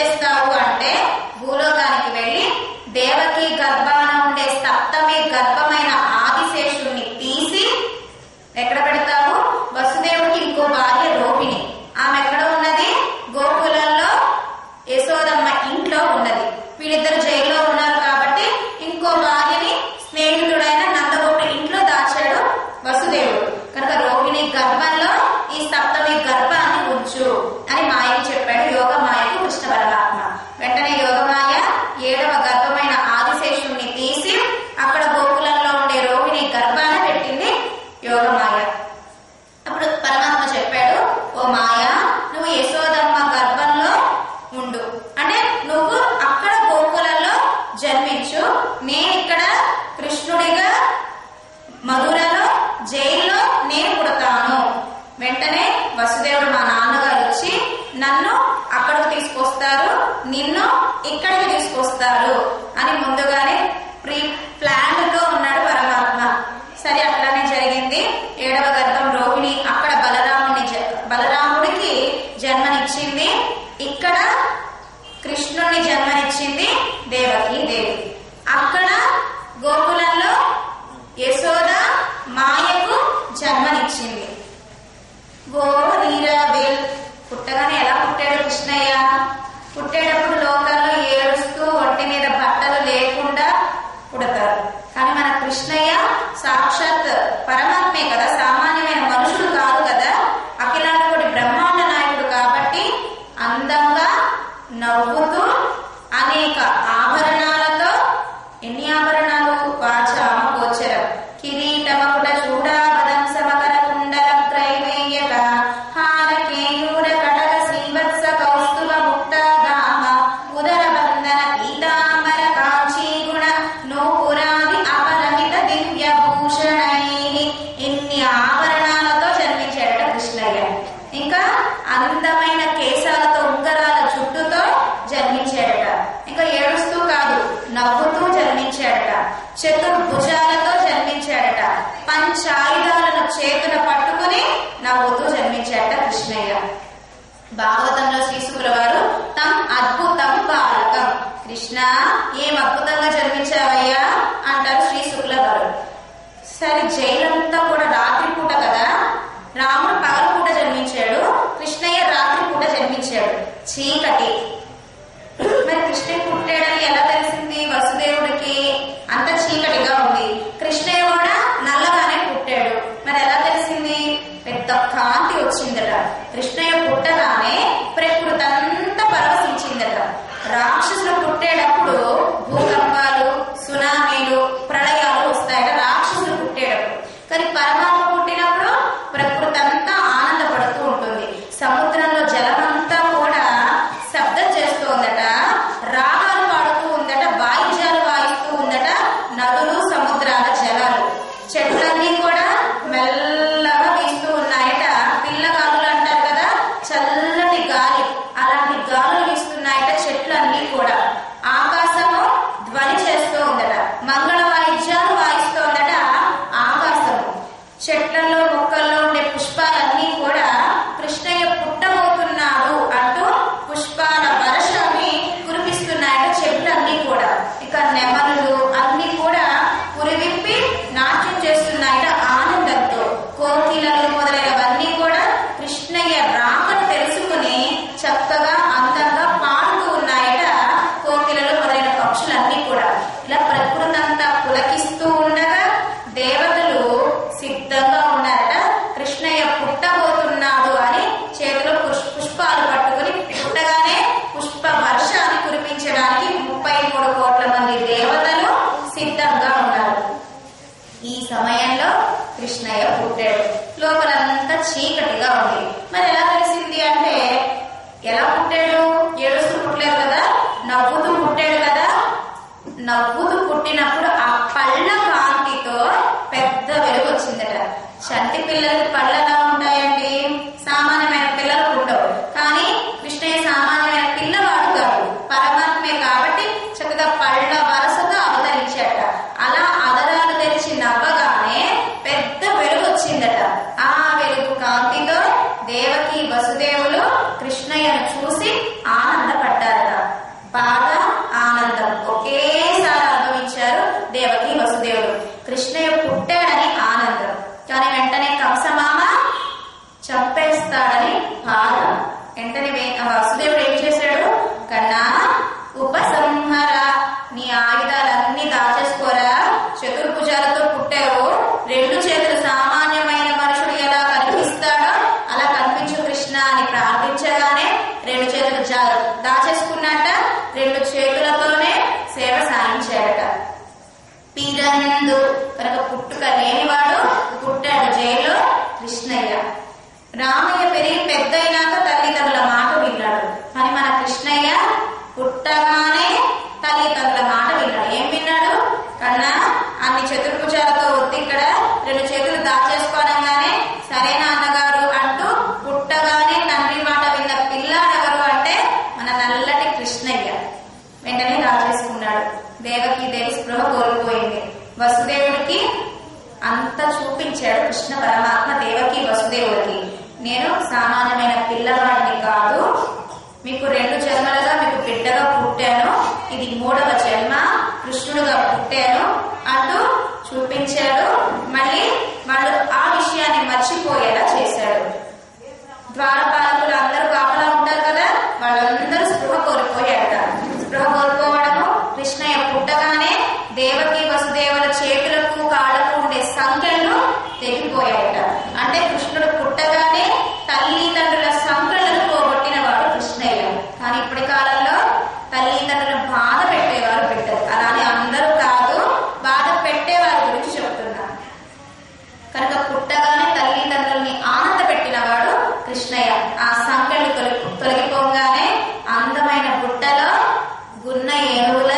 చేస్తావు అంటే భూలోకానికి వెళ్ళి దేవకి గర్భాన ఉండే సప్తమి గర్భమైన ఆదిశేషుణ్ణి తీసి ఎక్కడ పెడతావు? వసుదేవుడికి ఇంకో భార్య రోహిణి, ఆమె ఎక్కడ ఉన్నది? గోకులంలో యశోదమ్మ ఇంట్లో ఉన్నది. వీళ్ళిద్దరు జైల్లో ఉన్నారు కాబట్టి ఇంకో భార్యని స్నేహితుడైన నందగోపుడి ఇంట్లో దాచాడు వసుదేవుడు. కనుక రోహిణి గర్భంలో ఈ సప్తమి గర్భాన్ని ఉంచు అని మాయకి చెప్పాడు, యోగ మాయకు కృష్ణ పరమాత్మ. వెంటనే యోగమాయ 7వ గర్భమైన ఆదిశేషుణ్ణి తీసి అక్కడ గోకులంలో ఉండే రోహిణి గర్భాన్ని పెట్టింది యోగమాయ. అప్పుడు పరమాత్మ చెప్పాడు, ఓ మాయ, నువ్వు యశోదమ్మ గర్భంలో ఉండు, అంటే నువ్వు అక్కడ గోకులంలో జన్మించు, నేను ఇక్కడ కృష్ణుడిగా మధురలో జైల్లో నేను పుడతాను. వెంటనే వసుదేవుడు మా నాన్నగారు వచ్చి నన్ను అక్కడికి తీసుకొస్తారు, నిన్ను ఇక్కడికి తీసుకొస్తారు అని ముందుగానే ప్రీ ప్లాన్ తో ఉన్నాడు పరమాత్మ. సరే, అట్లానే జరిగింది. 7వ గర్భం రోహిణి అక్కడ బలరాముడికి జన్మనిచ్చింది, ఇక్కడ కృష్ణుడిని జన్మనిచ్చింది దేవకి దేవి. అక్కడ గోకులంలో యశోద మాయకు జన్మనిచ్చింది. పుట్టగానే ఎలా పుట్టాడు కృష్ణయ్య? పుట్టేటప్పుడు లోకాల్లో ఏడుస్తూ ఒంటి మీద బట్టలు లేకుండా పుడతారు. కానీ మన కృష్ణయ్య సాక్షాత్ పరమాత్మే కదా, సామాన్యమైన మనుషులు కాదు కదా, అఖిలాండకోటి బ్రహ్మాండ నాయకుడు కాబట్టి అందంగా నవ్వుతూ అనేక ఆభరణాలతో, ఎన్ని ఆభరణాలు? వాచామ గోచరం, కిరీటమకుట చూడావదం సమకర కుండల గ్రైవేయక హార కేయూర కటక శ్రీవత్స కౌస్తుభ ముక్తాదామ ఉదర బంధన పీతాంబర కాంచీ గుణ నూపురాది అపరమిత దివ్య భూషణై. ఇన్ని ఆభరణాలతో జన్మించాడట కృష్ణయ్య. ఇంకా అందమైన కేశాలతో, ఉంగరాల జుట్టుతో జన్మించాడట. ఇంకా ఏడుస్తూ కాదు, నవ్వుతూ జన్మించాడట. చతుర్భుజాలతో జన్మించాడట. పంచాయుధాలను చేతుల పట్టుకుని నవ్వుతూ జన్మించాడట కృష్ణయ్య. భాగవతంలో శ్రీశుకుల వారు తం అద్భుతం బాలకం, కృష్ణ ఏం అద్భుతంగా జన్మించావయ్యా అంటారు శ్రీశుకుల వారు. సరే, జైలంతా కూడా రాత్రిపూట కదా, రాముడు పగలపూట జన్మించాడు, కృష్ణయ్య రాత్రిపూట జన్మించాడు, చీకటి. మరి కృష్ణయ్య పుట్టాడని ఎలా తెలిసింది వసుదేవుడికి? అంత చీకటిగా ఉంది. కృష్ణయ్య కూడా నల్లగానే పుట్టాడు, మరి ఎలా తెలిసింది? పెద్ద కాంతి వచ్చిందట. కృష్ణయ్య పుట్టగానే ప్రకృతి అంతా పరవశించిందట. రాక్షసులు పుట్టేటప్పుడు భూకంపాలు, సునామీలు, ప్రళయాలు వస్తాయట రాక్షసులు పుట్టేటప్పుడు. కానీ పరమాత్మ పుట్టినప్పుడు ప్రకృతి అంతా ఆనందపడుతూ ఉంటుంది. సముద్రంలో జలమంతా కూడా శబ్దం చేస్తూ ఉందట, రాగాలు పాడుతూ ఉందట, వాయిద్యాలు వాయిస్తూ ఉందట. నదులు, సముద్రాల జలాలు, చెట్లన్నీ కూడా మెల్లగా వీస్తూ ఉన్నాయట. పిల్లగాలులు అంటారు కదా, చల్లటి గాలి, అలాంటి గాలులు వీస్తున్నాయట చెట్లన్నీ కూడా. ఆకాశము ధ్వని చేస్తూ ఉందట, మంగళ వాయిద్యాలు వాయిస్తూ ఉందట ఆకాశము. చెట్లలో, మొక్కల్లో ఉండే పుష్పాలన్నీ కూడా కృష్ణయ్య పుట్టబోతున్నాడు అంటూ పుష్పాల వర్షాన్ని కురిపిస్తున్నాయట చెట్లన్నీ కూడా. ఇక నెమలులు అన్ని కూడా పురివిప్పి నాట్యం చేస్తున్నాయట ఆనందంతో. కోకిలలు మొదలైనవన్నీ కూడా కృష్ణయ్య రాకను తెలుసుకుని చక్కగా అందంగా పాడుతూ ఉన్నాయట కోకిలలు మొదలైన పక్షులన్నీ కూడా. ఇలా ప్రకృతి అంతా పులకిస్తూ ఉండగా దేవతలు సిద్ధంగా ఉన్నారట కృష్ణయ్య పుట్టబోతున్నాడు అని చేతిలో పుష్పాలు పట్టుకుని. పుట్టగానే పుష్ప వర్షాన్ని కురిపించడానికి 33 కోట్ల మంది దేవతలు సిద్ధంగా ఉన్నారు. ఈ సమయంలో కృష్ణయ్య పుట్టాడు. లోపలంతా చీకటిగా ఉంది. మరి ఎలా తెలిసింది అంటే, ఎలా పుట్టాడు? ఏడుస్తూ పుట్టలేదు కదా, నవ్వుతూ పుట్టాడు కదా. నవ్వుతూ పుట్టినప్పుడు ఆ పళ్ళ కాంతితో పెద్ద వెలుగు వచ్చిందట. చంటి పిల్లలకి పళ్ళు ఎలా ఉంటాయండి? సామాన్యమైన పిల్లలు ఉండవు. కానీ కృష్ణయ్య సామాన్యమైన పిల్లవాడు కాదు, పరమాత్మే కాబట్టి చక్కగా పళ్ళ వరసతో అవతరించాట. అలా అదరాలు తెరిచి నవ్వగానే పెద్ద వెలుగు వచ్చిందట. ఆ వెలుగు కాంతితో దేవకి వసుదేవులు కృష్ణయ్యను చూసి ఆనందపడ్డారట. పుట్టిరందు కనుక పుట్టుక లేనివాడు పుట్టాడు జైల్లో కృష్ణయ్య. రామయ్య పెరిగి పెద్దయినాక తల్లిదండ్రుల మాట విన్నాడు. కానీ మన కృష్ణయ్య పుట్టగానే తల్లిదండ్రుల మాట విన్నాడు. ఏం విన్నాడు? కన్నా అన్ని చతుర్భుజాలతో ఒత్తి ఇక్కడ 2 చేతులు దాచేసుకోవడంగానే సరేనా అన్నగారు అంటూ పుట్టగానే తండ్రి మాట విన్న పిల్లాడెవరు అంటే మన నల్లటి కృష్ణయ్య. వెంటనే దాచేసుకున్నాడు. దేవకీదేవి స్పృహ కోల్పోయింది. వసుదేవుడికి అంత చూపించాడు కృష్ణ పరమాత్మ దేవకి వసుదేవుడికి. నేను సామాన్యమైన పిల్లవాడిని కాదు, మీకు 2 జన్మలుగా మీకు బిడ్డగా పుట్టాను, ఇది 3వ జన్మ, కృష్ణుడుగా పుట్టాను అంటూ చూపించాడు. మళ్ళీ వాళ్ళు ఆ విషయాన్ని మర్చిపోయేలా చేశాడు. ద్వారపాలకులు అందరూ కాపలా ఉంటారు కదా, వాళ్ళందరూ స్పృహ కోల్పోయాట. స్పృహ కోల్పోవడము కృష్ణయ్య పుట్టగానే దేవకి వసుదేవుల చేతులకు కాళ్ళకు ఉండే సంకెళ్ళు తెగిపోయాయట. అంటే కృష్ణుడు పుట్టగానే తల్లిదండ్రుల సంకెళ్ళను పోగొట్టిన వాడు కృష్ణయ్య. కానీ ఇప్పటి కాలంలో తల్లిదండ్రులను బాధ పెట్టేవారు పెట్టారు. అలానే అందరూ కాదు, బాధ పెట్టేవారి గురించి చెప్తున్నారు. కనుక పుట్టగానే తల్లిదండ్రుల్ని ఆనంద పెట్టిన వాడు కృష్ణయ్య. ఆ సంకెళ్ళు తొలగిపోగానే అందమైన బుట్టలో గున్న ఏనుగుల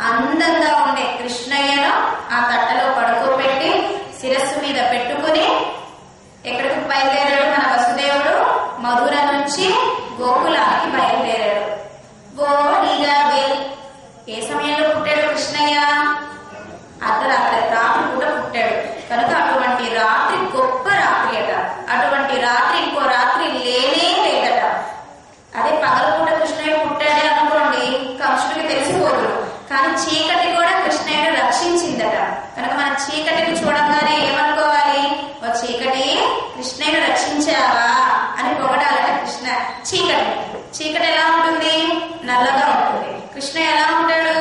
అందంగా ఉండే కృష్ణయ్యను ఆ తట్టలో పడుకోబెట్టి శిరస్సు మీద పెట్టుకుని ఎక్కడికి బయలుదేరాడు మన వసుదేవుడు? మధుర నుంచి గోకులానికి బయలుదేరాడు. ఏ సమయంలో పుట్టాడు కృష్ణయ్య? అర్ధరాత్రి, రాత్రి పూట పుట్టాడు. కనుక అటువంటి రాత్రి గొప్ప రాత్రి అట. అటువంటి రాత్రి ఇంకో రాత్రి లేనే లేదట. అదే పగలపూట కృష్ణయ్య పుట్టాడే అనుకోండి, కంసుడికి తెలిసిపోదు. కానీ చీకటి కూడా కృష్ణయ్యను రక్షించిందట. కనుక మన చీకటిని చూడంగానే ఏమనుకోవాలి? ఓ చీకటి, కృష్ణయ్యను రక్షించావా అని పొగడాలట కృష్ణ. చీకటి ఎలా ఉంటుంది? నల్లగా ఉంటుంది. కృష్ణయ్య ఎలా ఉంటాడు?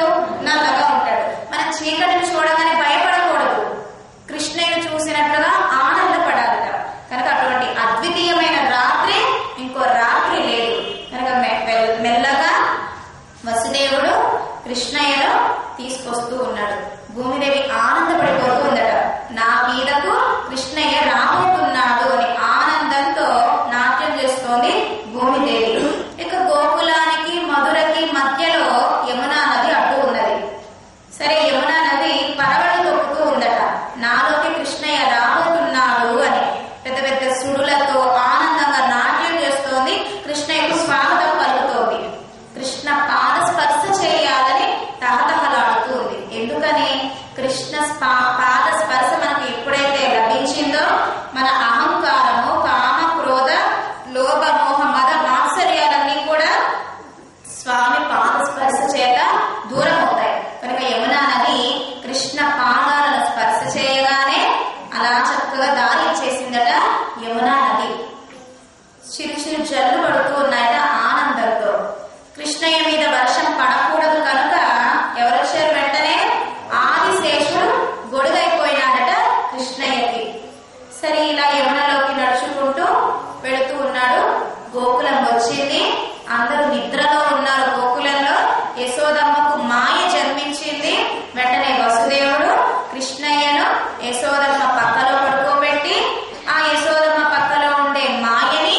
నల్లగా ఉంటాడు. మన చీకటిని చూడగానే భయపడకూడదు, కృష్ణయ్యను చూసినట్లుగా ఆనందపడాలట. కనుక అటువంటి అద్వితీయమైన రాత్రి ఇంకో రాత్రి లేదు. కనుక మెల్లగా వసుదేవుడు కృష్ణయ్యను తీసుకొస్తూ ఉన్నాడు. భూమిదేవి ఆనందపడిపోతూ ఉందట. నా మీదకు కృష్ణయ్య రాబోతున్నాడు అని ఆనందంతో నాట్యం చేస్తోంది భూమిదేవి. ఇక గోకులానికి మధురకి మధ్యలో యమునా నది అడ్డు ఉన్నది. సరే, యమునా నది పరవళ్ళు తొక్కుతూ ఉందట. నాలోకి కృష్ణయ్య రాబోతున్నాడు అని పెద్ద పెద్ద సుడులతో ఆనందంగా నాట్యం చేస్తోంది. కృష్ణయ్యకు స్వాగతం పలుకుతోంది. కృష్ణ పాద స్పర్శ చేయాలని తహతహలాడుతూ ఉంది. ఎందుకని? కృష్ణ పాద స్పర్శ మనకు ఎప్పుడైతే లభించిందో మన అహంకారము, కామ, క్రోధ, లోభ, మోహ, మద, మాత్సర్యాలన్నీ కూడా స్వామి పాద స్పర్శ చేత దూరం అవుతాయి. కనుక యమునా నది కృష్ణ పాదాలను స్పర్శ చేయగానే అలా చక్కగా దారి ఇచ్చేసిందట యమునా నది. చిరు జల్లు పడుతూ ఉన్నాయట ఆనందంతో. కృష్ణయ్య మీద వర్షం పడకూడదు కనుక ఎవరొచ్చారు? వెంటనే ఆదిశేషుడు గొడుగైపోయినాడట కృష్ణయ్యకి. సరే, ఇలా యమునలోకి నడుచుకుంటూ వెళుతూ ఉన్నాడు. గోకులం వచ్చింది. అందరూ నిద్రలో ఉన్నారు. గోకులంలో యశోదమ్మకు మాయ జన్మించింది. వెంటనే వసుదేవుడు కృష్ణయ్యను యశోదమ్మ పక్కలో పడుకోబెట్టి ఆ యశోదమ్మ పక్కలో ఉండే మాయని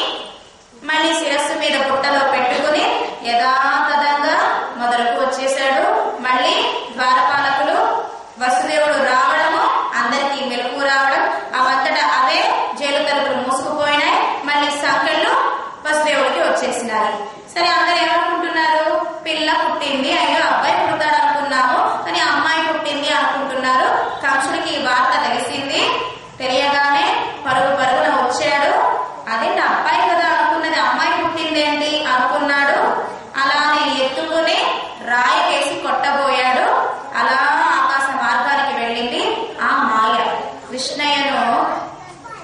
మళ్ళీ శిరస్సు మీద పుట్టలో పెట్టుకుని యథాతథంగా మొదలకు వచ్చేశాడు. మళ్ళీ ద్వారపాలకులు వసుదేవుడు రావడము, అందరికీ మెలకు రావడం, అవంతటా అవే జైలు తలుపులు మూసుకుపోయినాయి. మళ్ళీ సంకెళ్ళు వసుదేవుడికి వచ్చేసినాయి. సరే, అందరు ఏమనుకుంటున్నారు? పిల్ల పుట్టింది, అయ్యో అబ్బాయి పుడతాడు అనుకున్నాము, కానీ అమ్మాయి పుట్టింది అనుకుంటున్నారు. కంసుడికి ఈ వార్త తెలిసింది. తెలియగానే పరుగున వచ్చాడు. అదే అబ్బాయి కదా అనుకున్నది, అమ్మాయి పుట్టిందేంటి అనుకున్నాడు. అలానే ఎత్తుకుని రాయికేసి కొట్టబోయాడు. అలా ఆకాశ మార్గానికి వెళ్ళింది ఆ మాయ.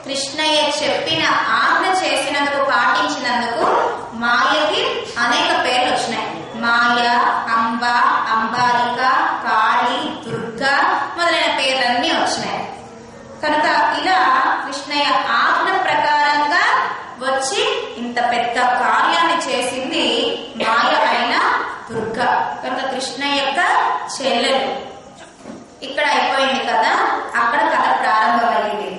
కృష్ణయ్య చెప్పిన ఆజ్ఞ చేసినందుకు, పాటించినందుకు మాయకి అనేక పేర్లు వచ్చినాయి. మాయ, అంబ, అంబాలిక, కాళి, దుర్గా మొదలైన పేర్లన్నీ వచ్చినాయి. కనుక ఇలా కృష్ణయ్య ఆజ్ఞ ప్రకారంగా వచ్చి ఇంత పెద్ద కార్యాన్ని చేసింది మాయ అయిన దుర్గా. కనుక కృష్ణయ్య యొక్క చెల్లెలు. ఇక్కడ అయిపోయింది కదా, అక్కడ కథ ప్రారంభమైంది.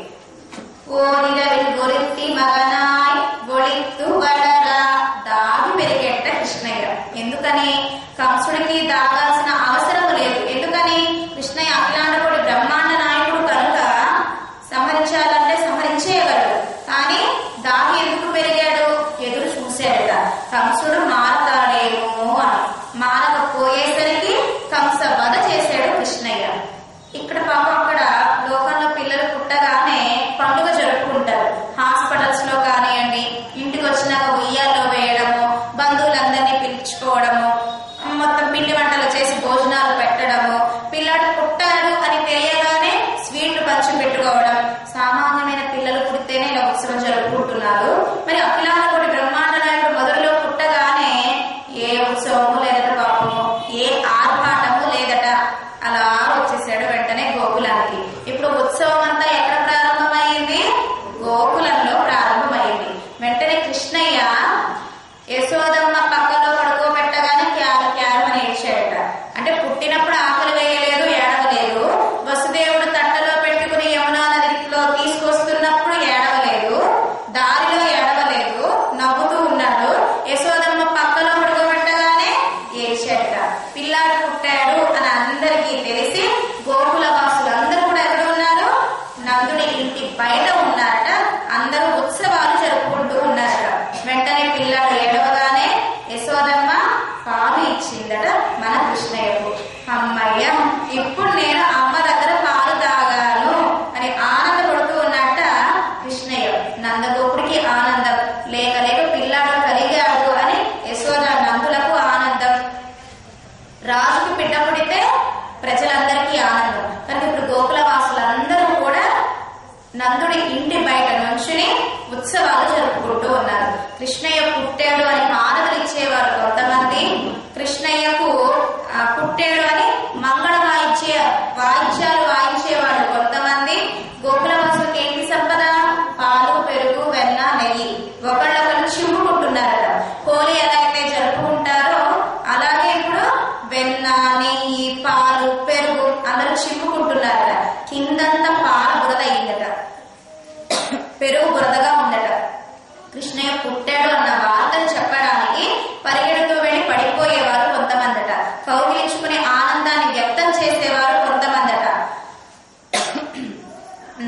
ఓదిరవిల్ గొలిత్తి మగనాయ్ ఒళిత్తు వడరా, దాగి పెరిగేట కృష్ణయ్య. ఎందుకని? కంసుడికి దాగాల్సిన అవసరం లేదు. ఎందుకని? కృష్ణయ్య అఖిలాండకోటి బ్రహ్మాండ నాయకుడు కనుక సంహరించాలంటే సంహరించేయగలడు. కానీ దాగి ఎందుకు పెరిగాడు? ఎదురు చూశాడట, కంసుడు మారతాడేమో అని. మారకపోయేసరికి కంస వధ చేశాడు కృష్ణయ్య. ఇక్కడ పాపం అక్కడ లోకంలో పిల్లలు పుట్టగానే పండుగ జరుపుకుంటారు. హాస్పిటల్స్ లో కానివ్వండి, ఇంటికి వచ్చినాక ఉయ్యాల్లో వేయడము, బంధువులందరినీ పిలుచుకోవడము, మొత్తం పిండి వంటలు చేసి భోజనాలు పెట్టడము, పిల్లాడు పుట్టాడు అని తెలియగానే స్వీట్లు పంచి పెట్టుకోవడం. సామాన్యమైన పిల్లలు పుడితేనే ఇలా ఉత్సవం జరుపుకుంటున్నారు. మరి అఖిలాండకోటి బ్రహ్మాండ నాయకుడు మొదలులో పుట్టగానే ఏ ఉత్సవము లేదట, పాపము ఏ ఆర్భాటము లేదట. అలా వచ్చేసాడు వెంటనే గోకులానికి. ఇప్పుడు ఉత్సవం అంతా ఎక్కడ ప్రారంభమైంది? గోకులంలో ప్రారంభమైంది. వెంటనే కృష్ణయ్య యశోదమ్మ పక్కలో పడుకోబెట్టగానే క్యారు క్యారు అని ఏడ్చాడట. అంటే పుట్టినప్పుడు ఆకలి వేయలేదు, ఏడవలేదు. వసుదేవుడు తట్టలో పెట్టుకుని యమునా నదిలో తీసుకొస్తున్నప్పుడు ఏడవలేదు, దారిలో ఏడవలేదు, నవ్వుతూ ఉన్నాడు. యశోదమ్మ పక్కలో పడుకోబెట్టగానే ఏడ్చాడట. పిల్లాడు పుట్టాడు అని అందరికీ తెలిసి గోకుల వాసులందరూ కూడా ఎక్కడ ఉన్నారు? నందుని ఇంటి బయట ఉన్నారట. అందరూ ఉత్సవాలు జరుపుకుంటూ ఉన్నారట. వెంటనే పిల్లాడు ఏడవగానే యశోదమ్మ పాలు ఇచ్చిందట మన కృష్ణయ్యకు. అమ్మయ్య, ఇప్పుడు నేను అమ్మ దగ్గర పాలు తాగాను అని ఆనందపడుతూ ఉన్నట్ట కృష్ణయ్య. నందగోపుడికి ఆనందం, లేక లేక పిల్లాడు కలిగాడు అని యశోద నందులకు ఆనందం. రాజుకి బిడ్డ పుడితే ప్రజలందరికీ ఆనందం. కనుక ఇప్పుడు గోకుల వాసులందరూ కూడా నందుడి ఇంటి బయట నుంచుని ఉత్సవాలు జరుపుకుంటూ ఉన్నారు. కృష్ణయ్య పుట్టాడు అని హారతులు ఇచ్చేవారు కొంతమంది, కృష్ణయ్యకు పుట్టాడు అని మంగళ వాయిద్యాలు వాయించేవాడు కొంతమంది. గోకుల వాసులకు ఏంటి సంపద? పాలు, పెరుగు, వెన్న, నెయ్యి. ఒకళ్ళొకళ్ళు చిమ్ముకుంటున్నారట. హోలీ ఎలా అయితే జరుపుకుంటారో అలాగే ఇప్పుడు వెన్న, నెయ్యి, పాలు, పెరుగు అందరూ చిమ్ముకుంటున్నారట. కిందంతా పాలు బురద అయిందట, పెరుగు బురదగా ఉందట. కృష్ణయ్య పుట్టాడు అన్న వార్తను చెప్పడానికి పరిగెడుతూ వెళ్ళి పడిపోయేవారు కొంతమందట. కౌగిలించుకునే ఆనందాన్ని వ్యక్తం చేసేవారు కొంతమందట.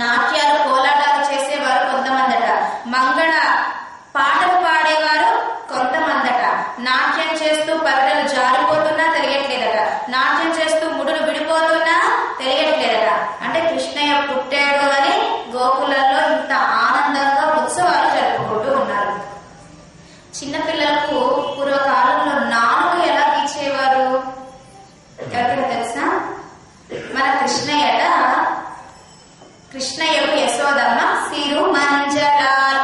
నాట్యాలు, కోలాటాలు చేసేవారు కొంతమందట. మంగళ పాటలు పాడేవారు కొంతమందట. నాట్యం చేస్తూ పవిటలు జారిపోతున్నా తెలియట్లేదట. నాట్యం చేస్తూ ముడులు విడిపోతున్నా తెలియట్లేదట. అంటే కృష్ణయ్య పుట్టాడు అని గోకులంలో ఇంత ఆనందంగా ఉత్సవాలు జరుపుకుంటూ ఉన్నారు. చిన్నపిల్లలకు పూర్వకాలంలో నాలుగు ఎలా తీర్చేవారు ఎవరికైనా తెలుసా? మన కృష్ణయ్యకు యశోదమ్మ సిరు మంజలాల్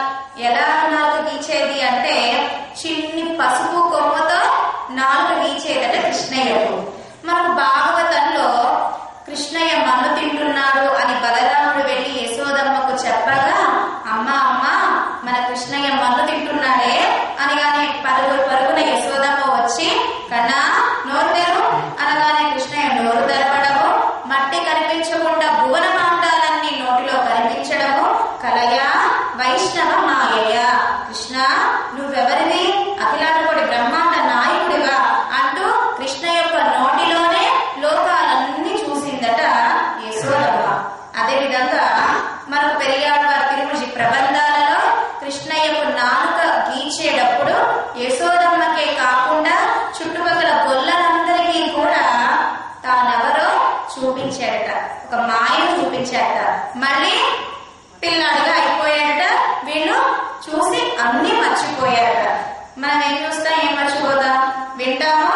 ఎలా నాలుగు గీచేది అంటే చిన్ని పసుపు కొమ్మతో నాలుగు గీచేదట కృష్ణయ్యకు. మనకు భాగవతంలో కృష్ణయ్య మన్ను తింటున్నాడు అని బలరాముడు వెళ్లి యశోదమ్మకు చెప్పగా, అమ్మ అమ్మ మన కృష్ణయ్య మన్ను తింటున్నాడే అనగానే పరుగున యశోదమ్మ వచ్చి కన్నా నోరు తెరు అనగానే కృష్ణయ్య నోరు తెరవడము, మట్టి కనిపించకుండా భువన మాండాలన్నీ నోటిలో కనిపించడము, కలయా వైష్ణవ మాయయ, కృష్ణ నువ్వెవరివి? అఖిలాండకోటి బ్రహ్మాండ నాయకుడివా అంటూ కృష్ణ యొక్క నోటిలోనే లోకాలన్నీ చూసిందట యశోదమ్మ. అదేవిధంగా మనకు పెరియాళ్వారి తిరుమల ప్రబంధాలలో కృష్ణయ్యకు నాలుక గీచేటప్పుడు యశోదమ్మకే కాకుండా చుట్టుపక్కల గొల్లలందరికీ కూడా తానెవరో చూపించాడట, ఒక మాయను చూపించాడట. మళ్ళీ పిల్లాడిగా అయిపోయాడట. వీళ్ళు చూసి అన్ని మర్చిపోయారట. మనం ఏం చూస్తాం, ఏం మర్చిపోతాం? వింటామో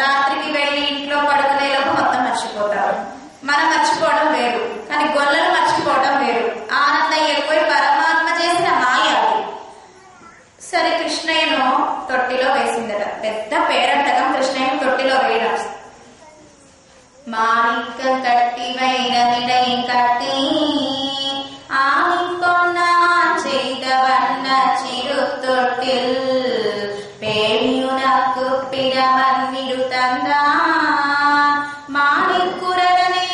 రాత్రికి వెళ్ళి ఇంట్లో పడుకునేలోపు మొత్తం మర్చిపోతాం. మనం మర్చిపోవడం వేరు, కానీ గొల్లలు మర్చిపోవడం వేరు. ఆనందం ఎక్కువ పరమాత్మ చేసిన మాయ అది. సరే, కృష్ణయ్యను తొట్టిలో వేసిందట. పెద్ద పేరంటకం కృష్ణయ్యను తొట్టిలో వేయడం. మాణిక్క కట్టి వైరమిడై కట్టి ఆనికొన్న ചെയ്തവണ്ണ ചിരുത്തൊട്ടിൽ പേടിയുനക്കു പിരമന്നിടുതന്താൻ മാണിക്കുരനെ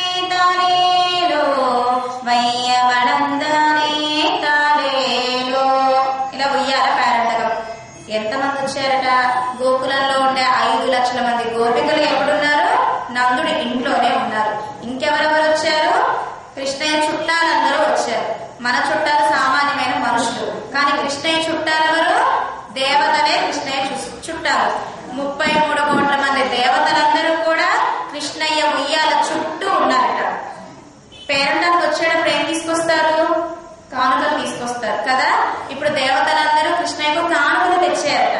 మన చుట్టాలు సామాన్యమైన మనుషులు, కానీ కృష్ణయ్య చుట్టాలు ఎవరు? దేవతలే కృష్ణయ్య చుట్టాలు. 33 కోట్ల మంది దేవతలందరూ కూడా కృష్ణయ్య ఉయ్యాల చుట్టూ ఉన్నారట. పేరంటానికి వచ్చేటప్పుడు ఏం తీసుకొస్తారు? కానుకలు తీసుకొస్తారు కదా. ఇప్పుడు దేవతలందరూ కృష్ణయ్యకు కానుకలు తెచ్చారట.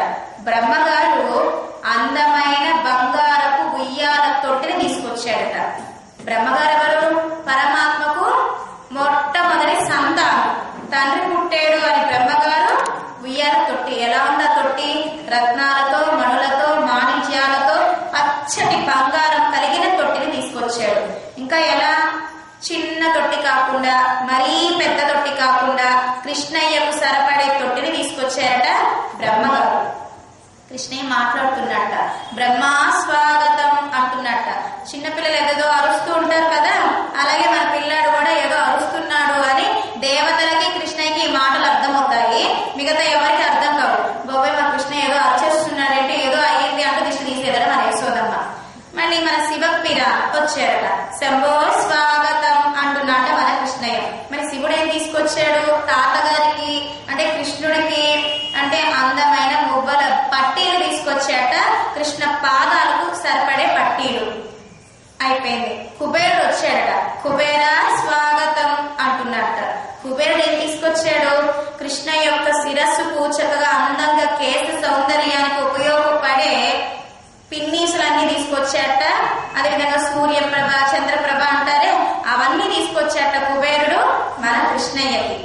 బ్రహ్మగారు అందమైన బంగారపు ఉయ్యాల తొట్టిని తీసుకొచ్చాడట. బ్రహ్మగారు ఎవరు? పరమాత్మకు మొట్టమొదటి సంతానం. తండ్రి పుట్టాడు అని బ్రహ్మగారు ఉయ్యాల తొట్టి. ఎలా ఉంది ఆ తొట్టి? రత్నాలతో, మణులతో, మాణిక్యాలతో పచ్చటి బంగారం కలిగిన తొట్టిని తీసుకొచ్చాడు. ఇంకా ఎలా? చిన్న తొట్టి కాకుండా, మరీ పెద్ద తొట్టి కాకుండా కృష్ణయ్యకు సరిపడే తొట్టిని తీసుకొచ్చారట బ్రహ్మగారు. కృష్ణయ్య మాట్లాడుతున్నట్ట, బ్రహ్మా స్వాగతం అంటున్నట్ట. చిన్నపిల్లలు ఏదో అరుస్తూ ఉంటారు కదా, అలాగే మన పిల్లాడు కూడా ఏదో అరుస్తున్నాడు అని దేవతలకి కృష్ణయ్యకి ఈ మాటలు అర్థమవుతాయి, మిగతా ఎవరికి అర్థం కావు. బాబాయ్ మా కృష్ణయ్య ఏదో అరిచేస్తున్నాడంటే ఏదో అయ్యింది అంటూ దిష్టి తీసేదట మన యశోదమ్మ. మళ్ళీ మన శివపిర వచ్చాడట, శంభో స్వాగతం అంటున్నట్ట మన కృష్ణయ్య. మరి శివుడు ఏం తీసుకొచ్చాడు? తాతగారికి అంటే కృష్ణుడికి అంటే అందమైన మువ్వల పట్టీలు తీసుకొచ్చాట. కృష్ణ పాదాలకు సరిపడే పట్టీలు. అయిపోయింది. కుబేరుడు వచ్చాడట, కుబేర స్వాగతం అంటున్నట్ట. కుబేరుడు ఏం తీసుకొచ్చాడు? కృష్ణ యొక్క శిరస్సుకు చక్కగా అందంగా కేశ సౌందర్యానికి ఉపయోగపడే పిన్నీసులన్నీ తీసుకొచ్చాట. అదేవిధంగా సూర్యప్రభ, చంద్రప్రభ అంటారే అవన్నీ తీసుకొచ్చాట కుబేరుడు మన కృష్ణయ్యకి.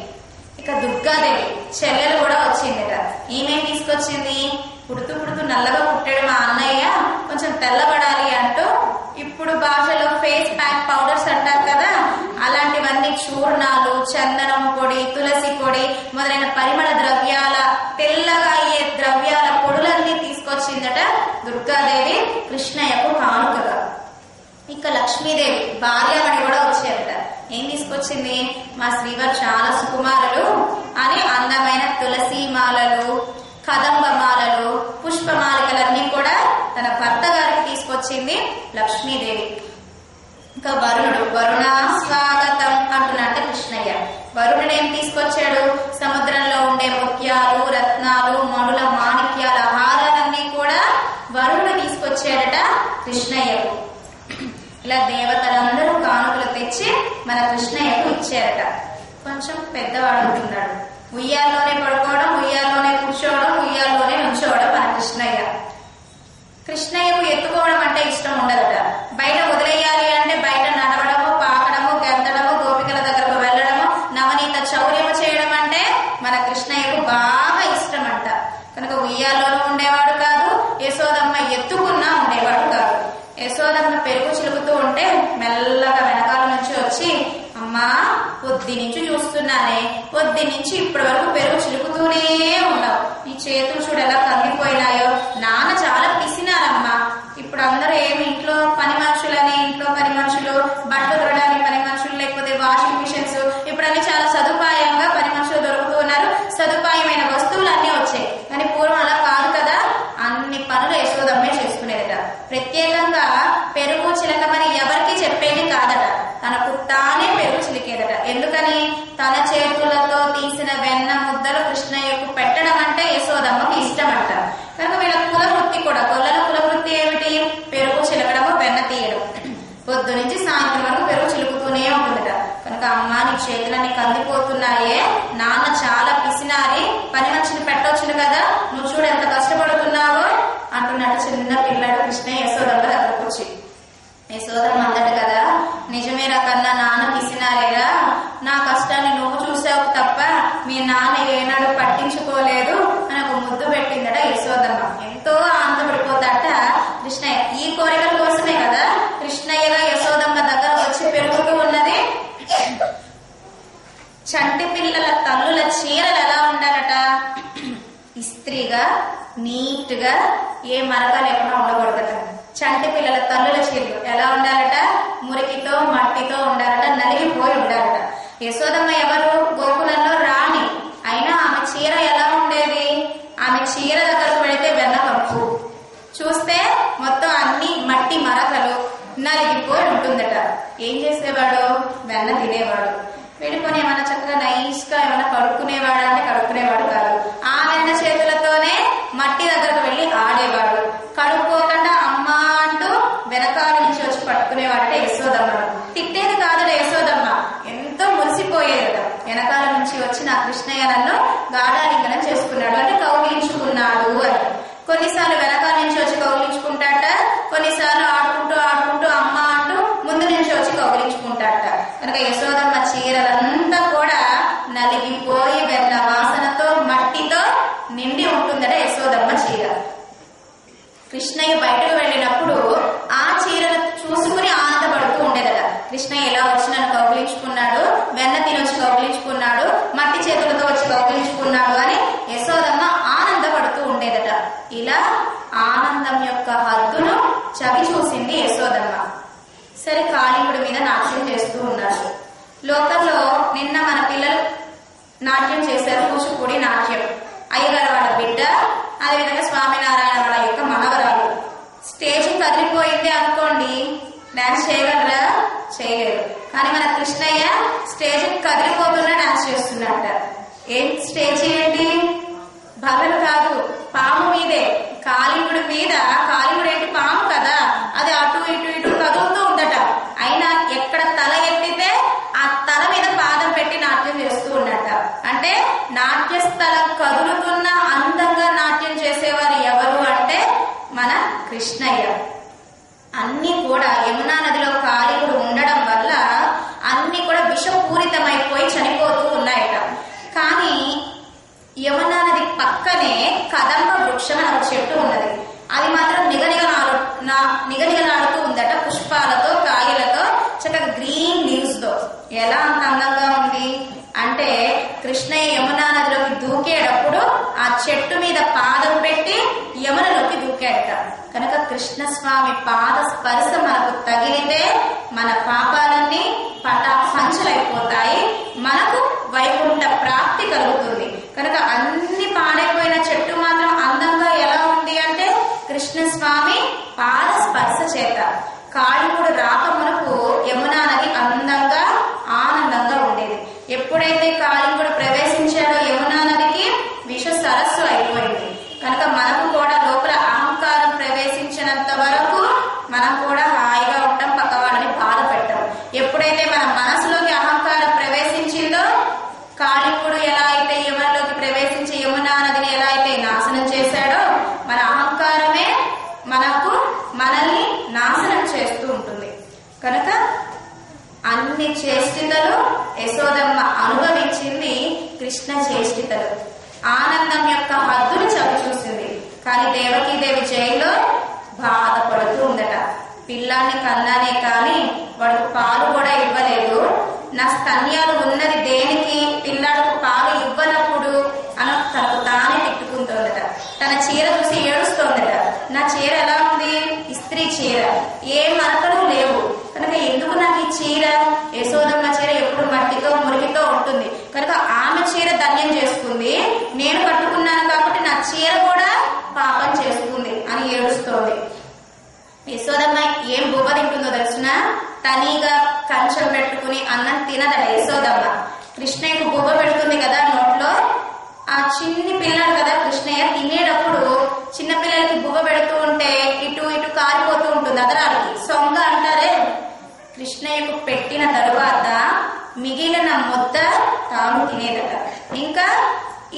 ఇక దుర్గాదేవి చెల్లెలు కూడా వచ్చిందట. ఈమె తీసుకొచ్చింది? పుడుతూ పుడుతూ నల్లగా పుట్టాడు మా అన్నయ్య, కొంచెం తెల్లబడాలి అంటూ ఇప్పుడు భాషలో ఫేస్ ప్యాక్ పౌడర్స్ అంటారు కదా, అలాంటివన్నీ చూర్ణాలు, చందనం పొడి, తులసి పొడి మొదలైన పరిమళ ద్రవ్యాల, తెల్లగా అయ్యే ద్రవ్యాల పొడులన్నీ తీసుకొచ్చిందట దుర్గాదేవి కృష్ణయ్యకు కానుకగా. ఇక లక్ష్మీదేవి భార్యమణి కూడా వచ్చారట. ఏం తీసుకొచ్చింది? మా శ్రీవారు చాలా సుకుమారులు అని అందమైన తులసి మాలలు, కదంబ మాలలు, పుష్పమాలికలన్నీ కూడా తన భర్త గారికి తీసుకొచ్చింది లక్ష్మీదేవి. ఇంకా వరుణుడు, వరుణ స్వాగతం అంటున్నట్టు కృష్ణయ్య. వరుణుడు ఏం తీసుకొచ్చాడు? సముద్రంలో ఉండే ముత్యాలు, రత్నాలు, మణుల, మాణిక్యాల హారాలన్నీ కూడా వరుణుడు తీసుకొచ్చాడట కృష్ణయ్యకు. ఇలా దేవతలందరూ కానుకలు తెచ్చి మన కృష్ణయ్యకు ఇచ్చారట. కొంచెం పెద్దవాడు ఉంటున్నాడు, ఉయ్యాల్లోనే పడుకోవడం, ఉయ్యాల్లోనే కూర్చోవడం, ఉయ్యాల్లోనే ఉంచోవడం మన కృష్ణయ్య. కృష్ణయ్యకు ఎత్తుకోవడం అంటే ఇష్టం ఉండదట. బయట వదిలేయాలి అంటే బయట నడవడము, పాకడము, గెంతడము, గోపికల దగ్గరకు వెళ్ళడము, నవనీత చౌర్యము చేయడం అంటే మన కృష్ణయ్యకు బాగా ఇష్టం అంట. కనుక ఉయ్యాల్లోనూ ఉండేవాడు కాదు, యశోదమ్మ ఎత్తుకున్నా ఉండేవాడు కాదు. యశోదమ్మ పెరుగు చిలుకుతూ ఉంటే మెల్లగా వెనకాల నుంచి వచ్చి, అమ్మా పొద్దు నుంచి చూస్తున్నానే, పొద్దు నుంచి ఇప్పటి వరకు పెరుగు చిలుకుతూనే ఉన్నావు, ఈ చేతులు చూడు ఎలా కందిపోయినాయో, నాన్న చాలా పిసినారమ్మా. ఇప్పుడు అందరూ ఏమి ఇంట్లో పని మనుషులని, ఇంట్లో పని మనుషులు, బట్టలు దొరకడానికి పని మనుషులు, లేకపోతే వాషింగ్ మిషన్స్, ఇప్పుడు అన్ని చాలా సదుపాయంగా పని మనుషులు దొరుకుతూ ఉన్నారు, సదుపాయమైన వస్తువులు అన్నీ వచ్చాయి. కానీ పూర్వం అలా కాదు కదా, అన్ని పనులు యశోదమ్మే చేసుకునేదట. ప్రత్యేకంగా పెరుగు చిలకమని ఎవరికి చెప్పేది కాదట, తనకు తానే పెరుగు చిలికేదట. ఎందుకని? తన చేతులతో తీసిన వెన్న ముద్దలు కృష్ణయ్యకు పెట్టడం అంటే యశోదమ్మకి ఇష్టం అంట. కనుక వీళ్ళ కులవృత్తి కూడా, గొల్లల కులవృత్తి ఏమిటి? పెరుగు చిలకడము, వెన్న తీయడం. పొద్దు నుంచి సాయంత్రం వరకు పెరుగు చిలుకుతూనే ఉంటుందట. కనుక అమ్మ నీ చేతులన్నీ కందిపోతున్నాయే, నాన్న చాలా పిసినారి, పని మనిషిని పెట్టొచ్చును కదా, నువ్వు చూడు ఎంత కష్టపడుతున్నావో అంటున్నట్టు చిన్న పిల్లాడు కృష్ణయ్య యశోదమ్మ దగ్గరకు వచ్చి. యశోదమ్మ అందట కదా, నిజమేరా కన్నా నాన్న పిసినారేరా, నా కష్టాన్ని నువ్వు చూసావు తప్ప మీ నాన్న ఏనాడు పట్టించుకోలేదు అని ఒక ముద్దు పెట్టిందట యశోదమ్మ. ఎంతో ఆనందపడిపోతాట కృష్ణయ్య. ఈ కోరికల కోసమే కదా కృష్ణయ్యగా యశోదమ్మ దగ్గర వచ్చి పెరుగుతూ ఉన్నది. చంటి పిల్లల తల్లుల చీరలు ఎలా ఉండాలట? ఇస్త్రీగా, నీట్ గా, ఏ మరక లేకుండా ఉండకూడదట. చంటి పిల్లల తల్లుల చీరలు ఎలా ఉండాలట? మురికితో, మట్టితో ఉండాలట, నలిగిపోయి ఉండాలట. యశోదమ్మ ఎవరు? గోకులంలో రాణి. అయినా ఆమె చీర ఎలా ఉండేది? ఆమె చీర దగ్గరకు పెడితే వెన్న కప్పు, చూస్తే మొత్తం అన్ని మట్టి మరకలు, నలిగిపోయి ఉంటుందట. ఏం చేసేవాడు? వెన్న తినేవాడు. విడిపోని ఏమైనా చక్కగా నైస్ గా ఏమైనా కడుక్కునేవాడు అంటే కడుక్కునేవాడు కాదు. ఆ వెన్న చేతులతోనే మట్టి దగ్గరకు వెళ్ళి ఆడేవాడు. కడుక్కోకుండా అమ్మ అంటూ వెనకాల నుంచి వచ్చి పట్టుకునేవాడంటే యశోదమ్మ. తిట్టేది కాదుట యశోదమ్మ, ఎంతో మురిసిపోయేదట. వెనకాల నుంచి వచ్చి నా కృష్ణయ్య నన్ను గాఢాలింగనం చేసుకున్నాడు అంటే కౌగిలించుకున్నాడు అని. కొన్నిసార్లు వెనకాల నుంచి వచ్చి కౌగిలించుకుంటాట, కొన్నిసార్లు ఆడుకుంటూ ఆడుకుంటూ అమ్మ అంటూ ముందు నుంచి వచ్చి కౌగిలించుకుంటాట. కనుక యశోదమ్మ చీరలంతా కూడా నలిగిపోయి వెన్న వాసనతో మట్టితో నిండి ఉంటుందట యశోదమ్మ చీర. కృష్ణయ్య బయటకు వెళ్ళినప్పుడు ఆ చీరను చూసుకుని ఆనందపడుతూ ఉండేదట. కృష్ణయ్య ఎలా వచ్చి నన్ను కౌగిలించుకున్నాడు, వెన్న తిని వచ్చి కౌగిలించుకున్నాడు, మట్టి చేతులతో వచ్చి కౌగిలించుకున్నాడు అని యశోదమ్మ ఆనందపడుతూ ఉండేదట. ఇలా ఆనందం యొక్క హద్దును చవి చూసింది యశోదమ్మ. సరే, కాళింగుడి మీద నాట్యం చేస్తూ ఉన్నారు. లోకంలో నిన్న మన పిల్లలు నాట్యం చేశారు, కూచిపూడి నాట్యం. అయ్యగారు వాళ్ళ బిడ్డ, అదేవిధంగా స్వామినారాయణ వాళ్ళ యొక్క మనవరాలు. స్టేజ్ కదిలిపోయింది అనుకోండి, డాన్స్ చేయగలరా? చేయలేరు. కానీ మన కృష్ణయ్య స్టేజ్ కదిలిపోకుండా డాన్స్ చేస్తున్నట్ట. ఏం స్టేజ్ ఏంటి? బలలు కాదు, పాము మీదే. కాళింగుడి మీద, కాళింగుడు ఏంటి? పాము కదా, అది అటు ఇటు ఇటు కదులుతూ ఉందట. అయినా ఎక్కడ తల ఎత్తితే ఆ తల మీద పాదం పెట్టి నాట్యం చేస్తూ ఉన్నట్ట. అంటే నాట్యస్థలం కదులుతున్న అందంగా నాట్యం చేసేవారు ఎవరు అంటే మన కృష్ణయ్య. అన్ని కూడా యమునా నదిలో కాళింగుడు ఉండడం వల్ల అన్ని కూడా విషపూరితమైపోయి చనిపోతూ ఉన్నాయట. కానీ యమునా నది పక్కనే కదంబ వృక్షం అని ఒక చెట్టు ఉన్నది. అది మాత్రం నిగనిగలాడుతూ ఉందట, పుష్పాలతో, కాయలతో, చక్కగా గ్రీన్ లీవ్స్ తో. ఎలా అంత అందంగా ఉంది అంటే కృష్ణయ్య యమునా నదిలోకి దూకేటప్పుడు ఆ చెట్టు మీద పాదం పెట్టి యమునలోకి దూకాడట. కనుక కృష్ణస్వామి పాద స్పర్శ మనకు తగిలితే మన పాపాలన్నీ పంచలైపోతాయి, మనకు వైకుంఠ ప్రాప్తి కలుగుతుంది. కనుక అన్ని పాడైపోయిన చెట్టు మాత్రం అందంగా ఎలా ఉంది అంటే కృష్ణస్వామి పాద స్పర్శ చేత. కాళింగుడు రాకమునకు యమునా నది అందంగా ఆనందంగా ఉండేది. ఎప్పుడైతే కాళింగుడు ప్రవేశించాడో యమునా నదికి విష సరస్సు అయిపోయింది. కనుక మనకు కూడా లోపల అహంకారం ప్రవేశించినంత వరకు మనం కూడా హాయిగా ఉంటాం, పక్క వాళ్ళని బాధ పెట్టాం. ఎప్పుడైతే మన మనసులోకి అహంకారం ప్రవేశించిందో, కాళింగుడు ఎలా అయితే యమునలోకి ప్రవేశించి యమునా నదిని ఎలా అయితే నాశనం చేశాడో, మన అహంకారమే మనల్ని నాశనం చేస్తూ ఉంటుంది. కనుక అన్ని చేష్టితలు యశోదమ్మ అనుభవించింది, కృష్ణ చేష్టితలు. ఆనందం యొక్క హద్దును చవి చూసింది. కానీ దేవకీదేవి జైల్లో బాధపడుతూ ఉందట. పిల్లాన్ని కన్నానే కానీ వాడికి పాలు కూడా ఇవ్వలేదు. నా స్తన్యాలు ఉన్నది దేనికి, పిల్లాడికి పాలు ఇవ్వనప్పుడు అని తనకు తానే తిట్టుకుంటోందట. తన చీర చూసి ఏడుస్తోందట. నా చీర ఎలా ఉంది? ఇస్త్రీ చీర, ఏ మరకలు లేవు. కనుక ఎందుకు నాకు ఈ చీర? యశోదమ్మ చీర ఎప్పుడు మట్టితో మురికితో ఉంటుంది. కనుక ఆమె చీర ధన్యం చేసుకుంది, నేను కట్టుకున్నాను కాబట్టి నా చీర కూడా పాపం చేసుకుంది అని ఏడుస్తోంది. యశోదమ్మ ఏం బువ్వ తింటుందో తెలుసునా? తనీగా కంచం పెట్టుకుని అన్నం తినదట యశోదమ్మ. కృష్ణయ్యకు బువ్వ పెడుతుంది కదా నోట్లో. ఆ చిన్ని పిల్లలు కదా కృష్ణయ్య, తినేటప్పుడు చిన్నపిల్లలకి బువ్వ పెడుతూ ఉంటే ఇటు ఇటు కారిపోతూ ఉంటుంది అదరాలకి, సొంగ అంటారే. కృష్ణయ్యకు పెట్టిన తరువాత మిగిలిన ముద్ద తాను తినేదట. ఇంకా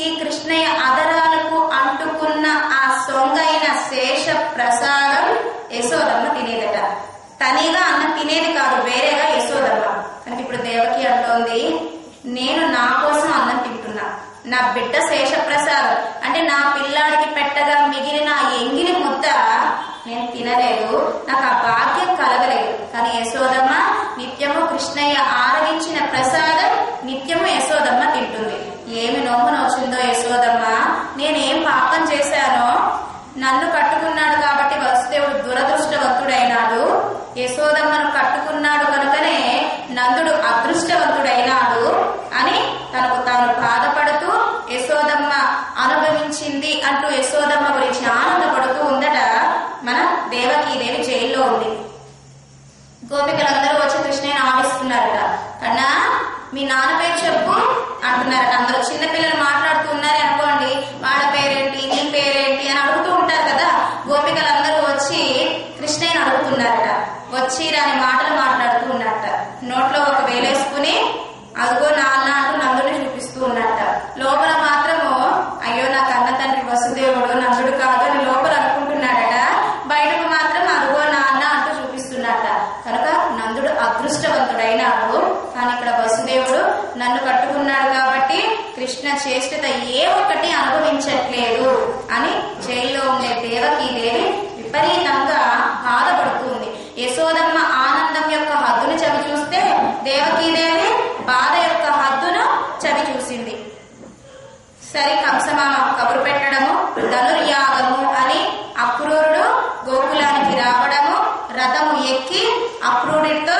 ఈ కృష్ణయ్య అదరాలకు అంటుకున్న ఆ సొంగైన శేష ప్రసాదం యశోదమ్మ తినేదట. తనిగా అన్నం తినేది కాదు, వేరేగా యశోదమ్మ. కనుక ఇప్పుడు దేవకి అంటోంది, నేను నా కోసం అన్నం తింటున్నా, నా బిడ్డ శేష ప్రసాదం అంటే నా పిల్లాడికి పెట్టగా మిగిలిన ఆ ఎంగిలి ముద్ద నేను తినలేదు, నాకు ఆ భాగ్యం కలగలేదు. కానీ యశోదమ్మ నిత్యము కృష్ణయ్య ఆరగించిన ప్రసాదం నిత్యము యశోదమ్మ తింటుంది. ఏమి నొమ్ము నొచ్చిందో యశోదమ్మ, నేనేం పాపం చేశానో, నన్ను కట్టుకున్నాడు కాబట్టి వసుదేవుడు దురదృష్టవంతుడైనాడు, యశోదమ్మను కట్టుకున్నాడు కనుకనే నందుడు అదృష్టవంతుడైనాడు అని తనకు తాను బాధపడుతూ యశోదమ్మ అనుభవించింది అంటూ యశోదమ్మ గురించి ఆనందపడుతూ ఉందట. మన దేవకీదేవి జైల్లో ఉంది. గోపికలందరూ వచ్చి కృష్ణయ్యను ఆడిస్తున్నారట. కన్నా మీ నాన్న అంటున్నారట. అందరూ చిన్నపిల్లలు మాట్లాడుతూ ఉన్నారే అనుకోండి, వాళ్ళ పేరేంటి, నీ పేరేంటి అని అడుగుతూ ఉంటారు కదా. గోపికలందరూ వచ్చి కృష్ణయ్యని అడుగుతున్నారట. వచ్చి రాని మాటలు మాట్లాడుతూ ఉన్నట్ట. నోట్లో ఒక వేలేసుకుని అదిగో నాన్న అంటూ నందుని చూపిస్తూ ఉన్నట్ట. లోపల మాత్రము అయ్యో నా కన్న తండ్రి వసుదేవుడు నందుడు కాదు అని లోపల అనుకుంటున్నాడట. బయటకు మాత్రం అదిగో నాన్న అంటూ చూపిస్తున్నట్ట. కనుక నందుడు అదృష్టవంతుడైనాడు. కానీ ఇక్కడ వసుదేవుడు నన్ను కట్టుకున్నాడు కాబట్టి కృష్ణ చేష్టత ఏ ఒక్కటి అనుభవించట్లేదు అని జైల్లో ఉండే దేవకీదేవి విపరీతంగా బాధపడుతుంది. యశోదమ్మ ఆనందం యొక్క హద్దును చవి చూస్తే దేవకీదేవి బాధ యొక్క హద్దును చవి చూసింది. సరి కంసమామ కబురు పెట్టడము, ధనుర్యాగము అని అక్రూరుడు గోకులానికి రావడము, రథము ఎక్కి అక్రూరుడితో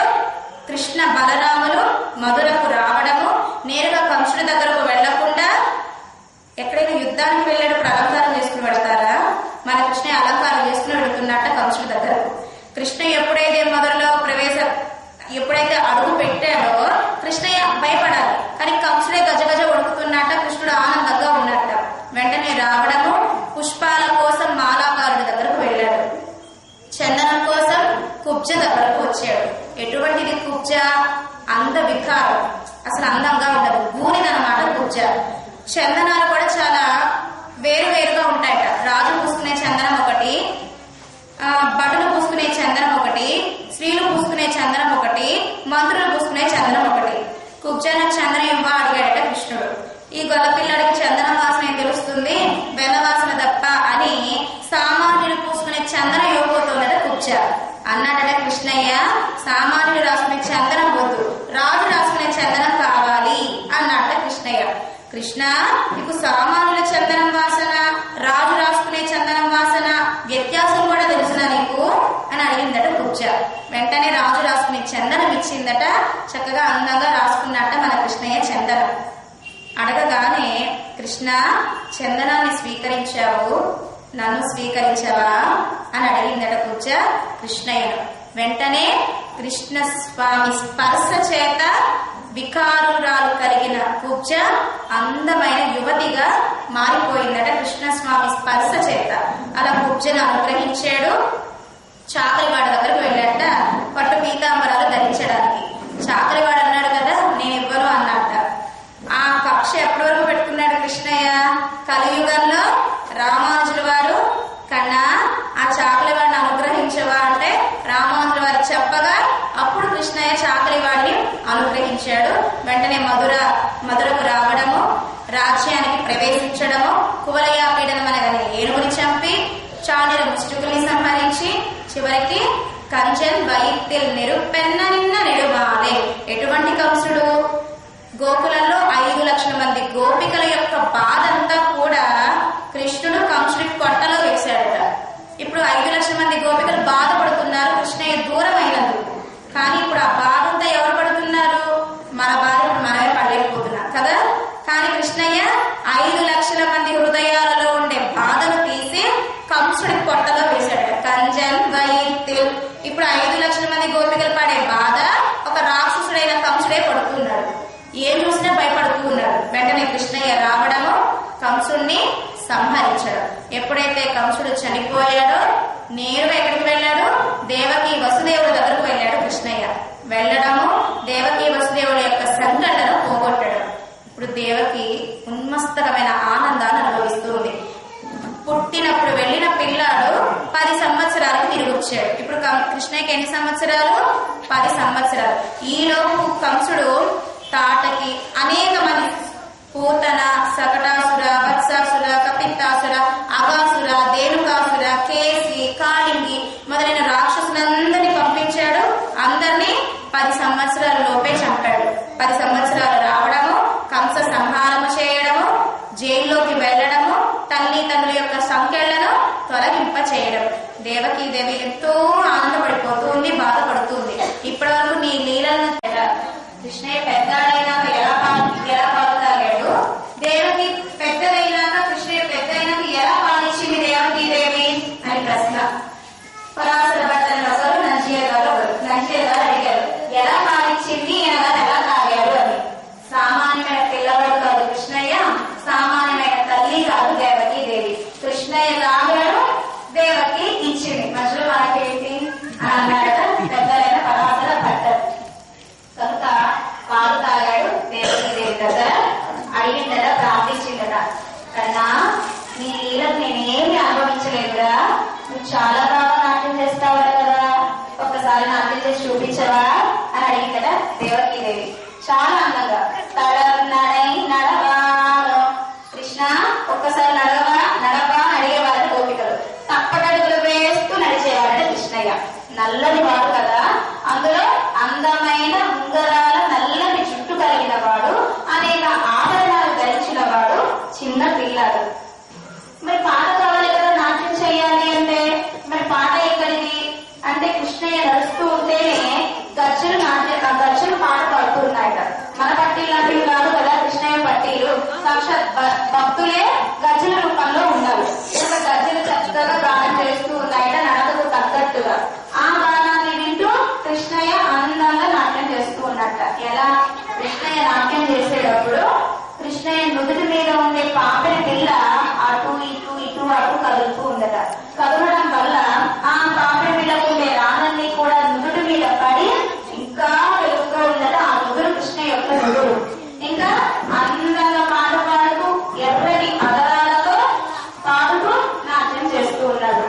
కృష్ణ బలరాములు మధురకు రావడము, నేరుగా కంసుడి దగ్గరకు వెళ్లకుండా ఎక్కడైనా యుద్ధానికి వెళ్ళేటప్పుడు అలంకారం చేసుకుని పెడతారా? మన కృష్ణ అలంకారం చేసుకుని వెళుతున్నట్ట కంసుడి దగ్గరకు. కృష్ణ ఎప్పుడైతే అడుగు పెట్టాడో కృష్ణయ్య భయపడాలి. కానీ కంసుడే గజగజ ఉడుకుతున్నట్ట. కృష్ణుడు ఆనందంగా ఉన్నట్ట. వెంటనే రావడము, పుష్పాల కోసం మాలాకారుడి దగ్గరకు వెళ్ళాడు. చందనం కోసం కుబ్జ దగ్గరకు వచ్చాడు. ఎటువంటిది కుబ్జ? అంద వికారం, అసలు అందంగా ఉండదు, బూనిదనమాట కుబ్జ. చందనాలు కూడా చాలా వేరువేరుగా ఉంటాయట. రాజు పూసుకునే చందనం ఒకటి, బటులు పూసుకునే చందనం ఒకటి, స్త్రీలు పూసుకునే చందనం ఒకటి, మంత్రులు పూసుకునే చందనం ఒకటి. కుబ్జాన చందనం ఇవ్వ అడిగాడట కృష్ణుడు. ఈ గొల్లపిల్లడికి చందనం వాసన ఏం తెలుస్తుంది, బెల్ల వాసన తప్ప అని సామాన్యులు పూసుకునే చందనం ఇవ్వబోతున్నద కుబ్జ. అన్నాడట కృష్ణయ్య, సామాన్యులు రాసుకునే చందనం వద్దు, రాజు రాసుకునే చందనం కావాలి అన్నట్ట కృష్ణయ్య. కృష్ణ, నీకు సామాన్యుల చందనం వాసన, రాజు రాసుకునే చందనం వాసన వ్యత్యాసం కూడా తెలుసునా నీకు అని అడిగిందట కుబ్జ. వెంటనే రాజు రాసుకునే చందనం ఇచ్చిందట. చక్కగా అందంగా రాసుకున్నట్ట మన కృష్ణయ్య చందనం. అడగగానే కృష్ణ, చందనాన్ని స్వీకరించావు, నన్ను స్వీకరించావా అని అడిగిందట కుబ్జ కృష్ణయ్యను. వెంటనే కృష్ణ స్వామి స్పర్శ చేత వికారురాలు కలిగిన కుబ్జ అందమైన యువతిగా మారిపోయిందట కృష్ణస్వామి స్పర్శ చేత. అలా కుబ్జను అనుగ్రహించాడు. చాకలివాడి దగ్గరకు వెళ్ళాట పట్టు పీతాంబరాలు ధరించడానికి. చాకలివాడు అన్నాడు కదా, నేను ఇవ్వను అన్నట్ట. ఆ కక్ష ఎప్పటి వరకు పెట్టుకున్నాడు కృష్ణయ్య? కలియుగంలో రామానుజుల వారు కన్నా ఆ చాకలివాడిని అనుగ్రహించవా అంటే రామానుజుల వారు చెప్పగా అప్పుడు కృష్ణయ్య చాకలివాడిని అనుగ్రహించాడు. వెంటనే మధురకు రావడము, రాజ్యానికి ప్రవేశించడము, కువలయాపీడనం అనగానే ఏనుగుని చంపి చాణిర ముష్టికుల్ని సంహరించి చివరికి కంజన్ వైద్యుల్ నిరుపెన్న నిన్న నిడుమాలే. ఎటువంటి కంసుడు? గోకులంలో 5 లక్షల మంది గోపికల యొక్క బాధంతా కూడా కృష్ణుడు కంసుడికి కొట్టలో వేశాడట. ఇప్పుడు 5 లక్షల మంది గోపికలు బాధపడుతున్నారు కృష్ణయ్య దూరం అయినందుకు. కానీ ఇప్పుడు ఆ బాధంతా ఎవరు పడుతున్నారు? మన బాధ మనమే పడలేకపోతున్నాం కదా. కానీ కృష్ణయ్య 5 లక్షల మంది హృదయాలలో ఉండే బాధను తీసి కంసుడి కొట్టలో వేశాడట. కంజన్ వైద్యుల్. ఇప్పుడు 5 లక్షల మంది గోపికలు పడే బాధ ఒక రాక్షసుడైన కంసుడే పడుతున్నాడు. ఏం చూసినా భయపడుతూ ఉన్నాడు. వెంటనే కృష్ణయ్య రావడము, కంసుడిని సంహరించడం. ఎప్పుడైతే కంసుడు చనిపోయాడో నేరుగా ఎక్కడికి వెళ్ళాడు? దేవకి వసుదేవుడి దగ్గరకు వెళ్ళాడు కృష్ణయ్య. వెళ్ళడము, దేవకి వసుదేవుడి యొక్క సంఘటన పోగొట్టడం. ఇప్పుడు దేవకి ఉన్మస్తకమైన ఆనందాన్ని అనుభవిస్తుంది. పుట్టినప్పుడు వెళ్ళిన పిల్లాడు 10 సంవత్సరాలకు తిరిగి వచ్చాడు. ఇప్పుడు కృష్ణయ్యకి ఎన్ని సంవత్సరాలు? 10 సంవత్సరాలు. ఈలోపు కంసుడు తాటకి అనేక మంది పూతన, సకటాసుర, వత్సాసుర, కపిత్తాసుర, అగాసుర, ధేనుకాసుర, కేసి, కాళింగి మొదలైన రాక్షసులందరినీ పంపించాడు. అందరినీ 10 సంవత్సరాల లోపే చంపాడు. 10 సంవత్సరాలు రావడము, కంస సంహారము చేయడము, జైల్లోకి వెళ్ళడము, తల్లిదండ్రుల యొక్క సంఖ్యలను తొలగింప చేయడం. దేవకీదేవి ఎంతో ఆనందపడిపోతుంది, బాధపడుతుంది. ఇప్పటి వరకు నీ లీలను కృష్ణయ్య పెద్దవాడైనాక ఎలా పాల్గొనలేడు, దేవకి పెద్దదైనాక కృష్ణయ్య పెద్దయినాక ఎలా పాలించింది దేవకీదేవి అని చేసి చూపించవా అని అడిగిందట దేవకీదేవి. చాలా అందంగా తడనడై నడవాలో కృష్ణ ఒక్కసారి నడవా అడిగేవారు గోపికలు. తప్పటడుగులు వేస్తూ నడిచేవాడట కృష్ణయ్య. నల్లని వాడు కదా, అందులో అందమైన ఉంగరాల నల్లని జుట్టు కలిగిన వాడు, అనేక ఆభరణాలు ధరించిన వాడు, చిన్న పిల్లాడు. మరి పాట కావాలి కదా నాట్యం చేయాలి అంటే, మరి పాట ఎక్కడిది అంటే కృష్ణయ్య నడుస్తూ ఉంటేనే గజ్జలు పాట పాడుతున్నాయట. మన పట్టీలు లాంటివి కాదు కదా కృష్ణయ్య పట్టీలు, సాక్షాత్ భక్తులే గజ్జల రూపంలో ఉన్నారు. ఒక గజ్జలు చక్కగా గానం చేస్తూ ఉన్నాయట నడకకు తగ్గట్టుగా. ఆ గానాన్ని వింటూ కృష్ణయ్య ఆనందంగా నాట్యం చేస్తూ ఉన్నట్ట. ఎలా? కృష్ణయ్య నాట్యం చేసేటప్పుడు కృష్ణయ్య నుదుటి మీద ఉండే పాపిడి పిల్ల అటు ఇటు కదులుతూ ఉండట. కదలడం వల్ల ఆ పాపిడి పిల్లకు ఉండే రాళ్ళన్నీ కూడా నుదుటి మీద పడి ఇంకా వెలుగుగా ఉండట. ఆ నుదురు కృష్ణ యొక్క నుదురు. ఇంకా అందంగా పాడుతూ ఎర్రని అదరాలతో పాడుతూ నాట్యం చేస్తూ ఉన్నాడు.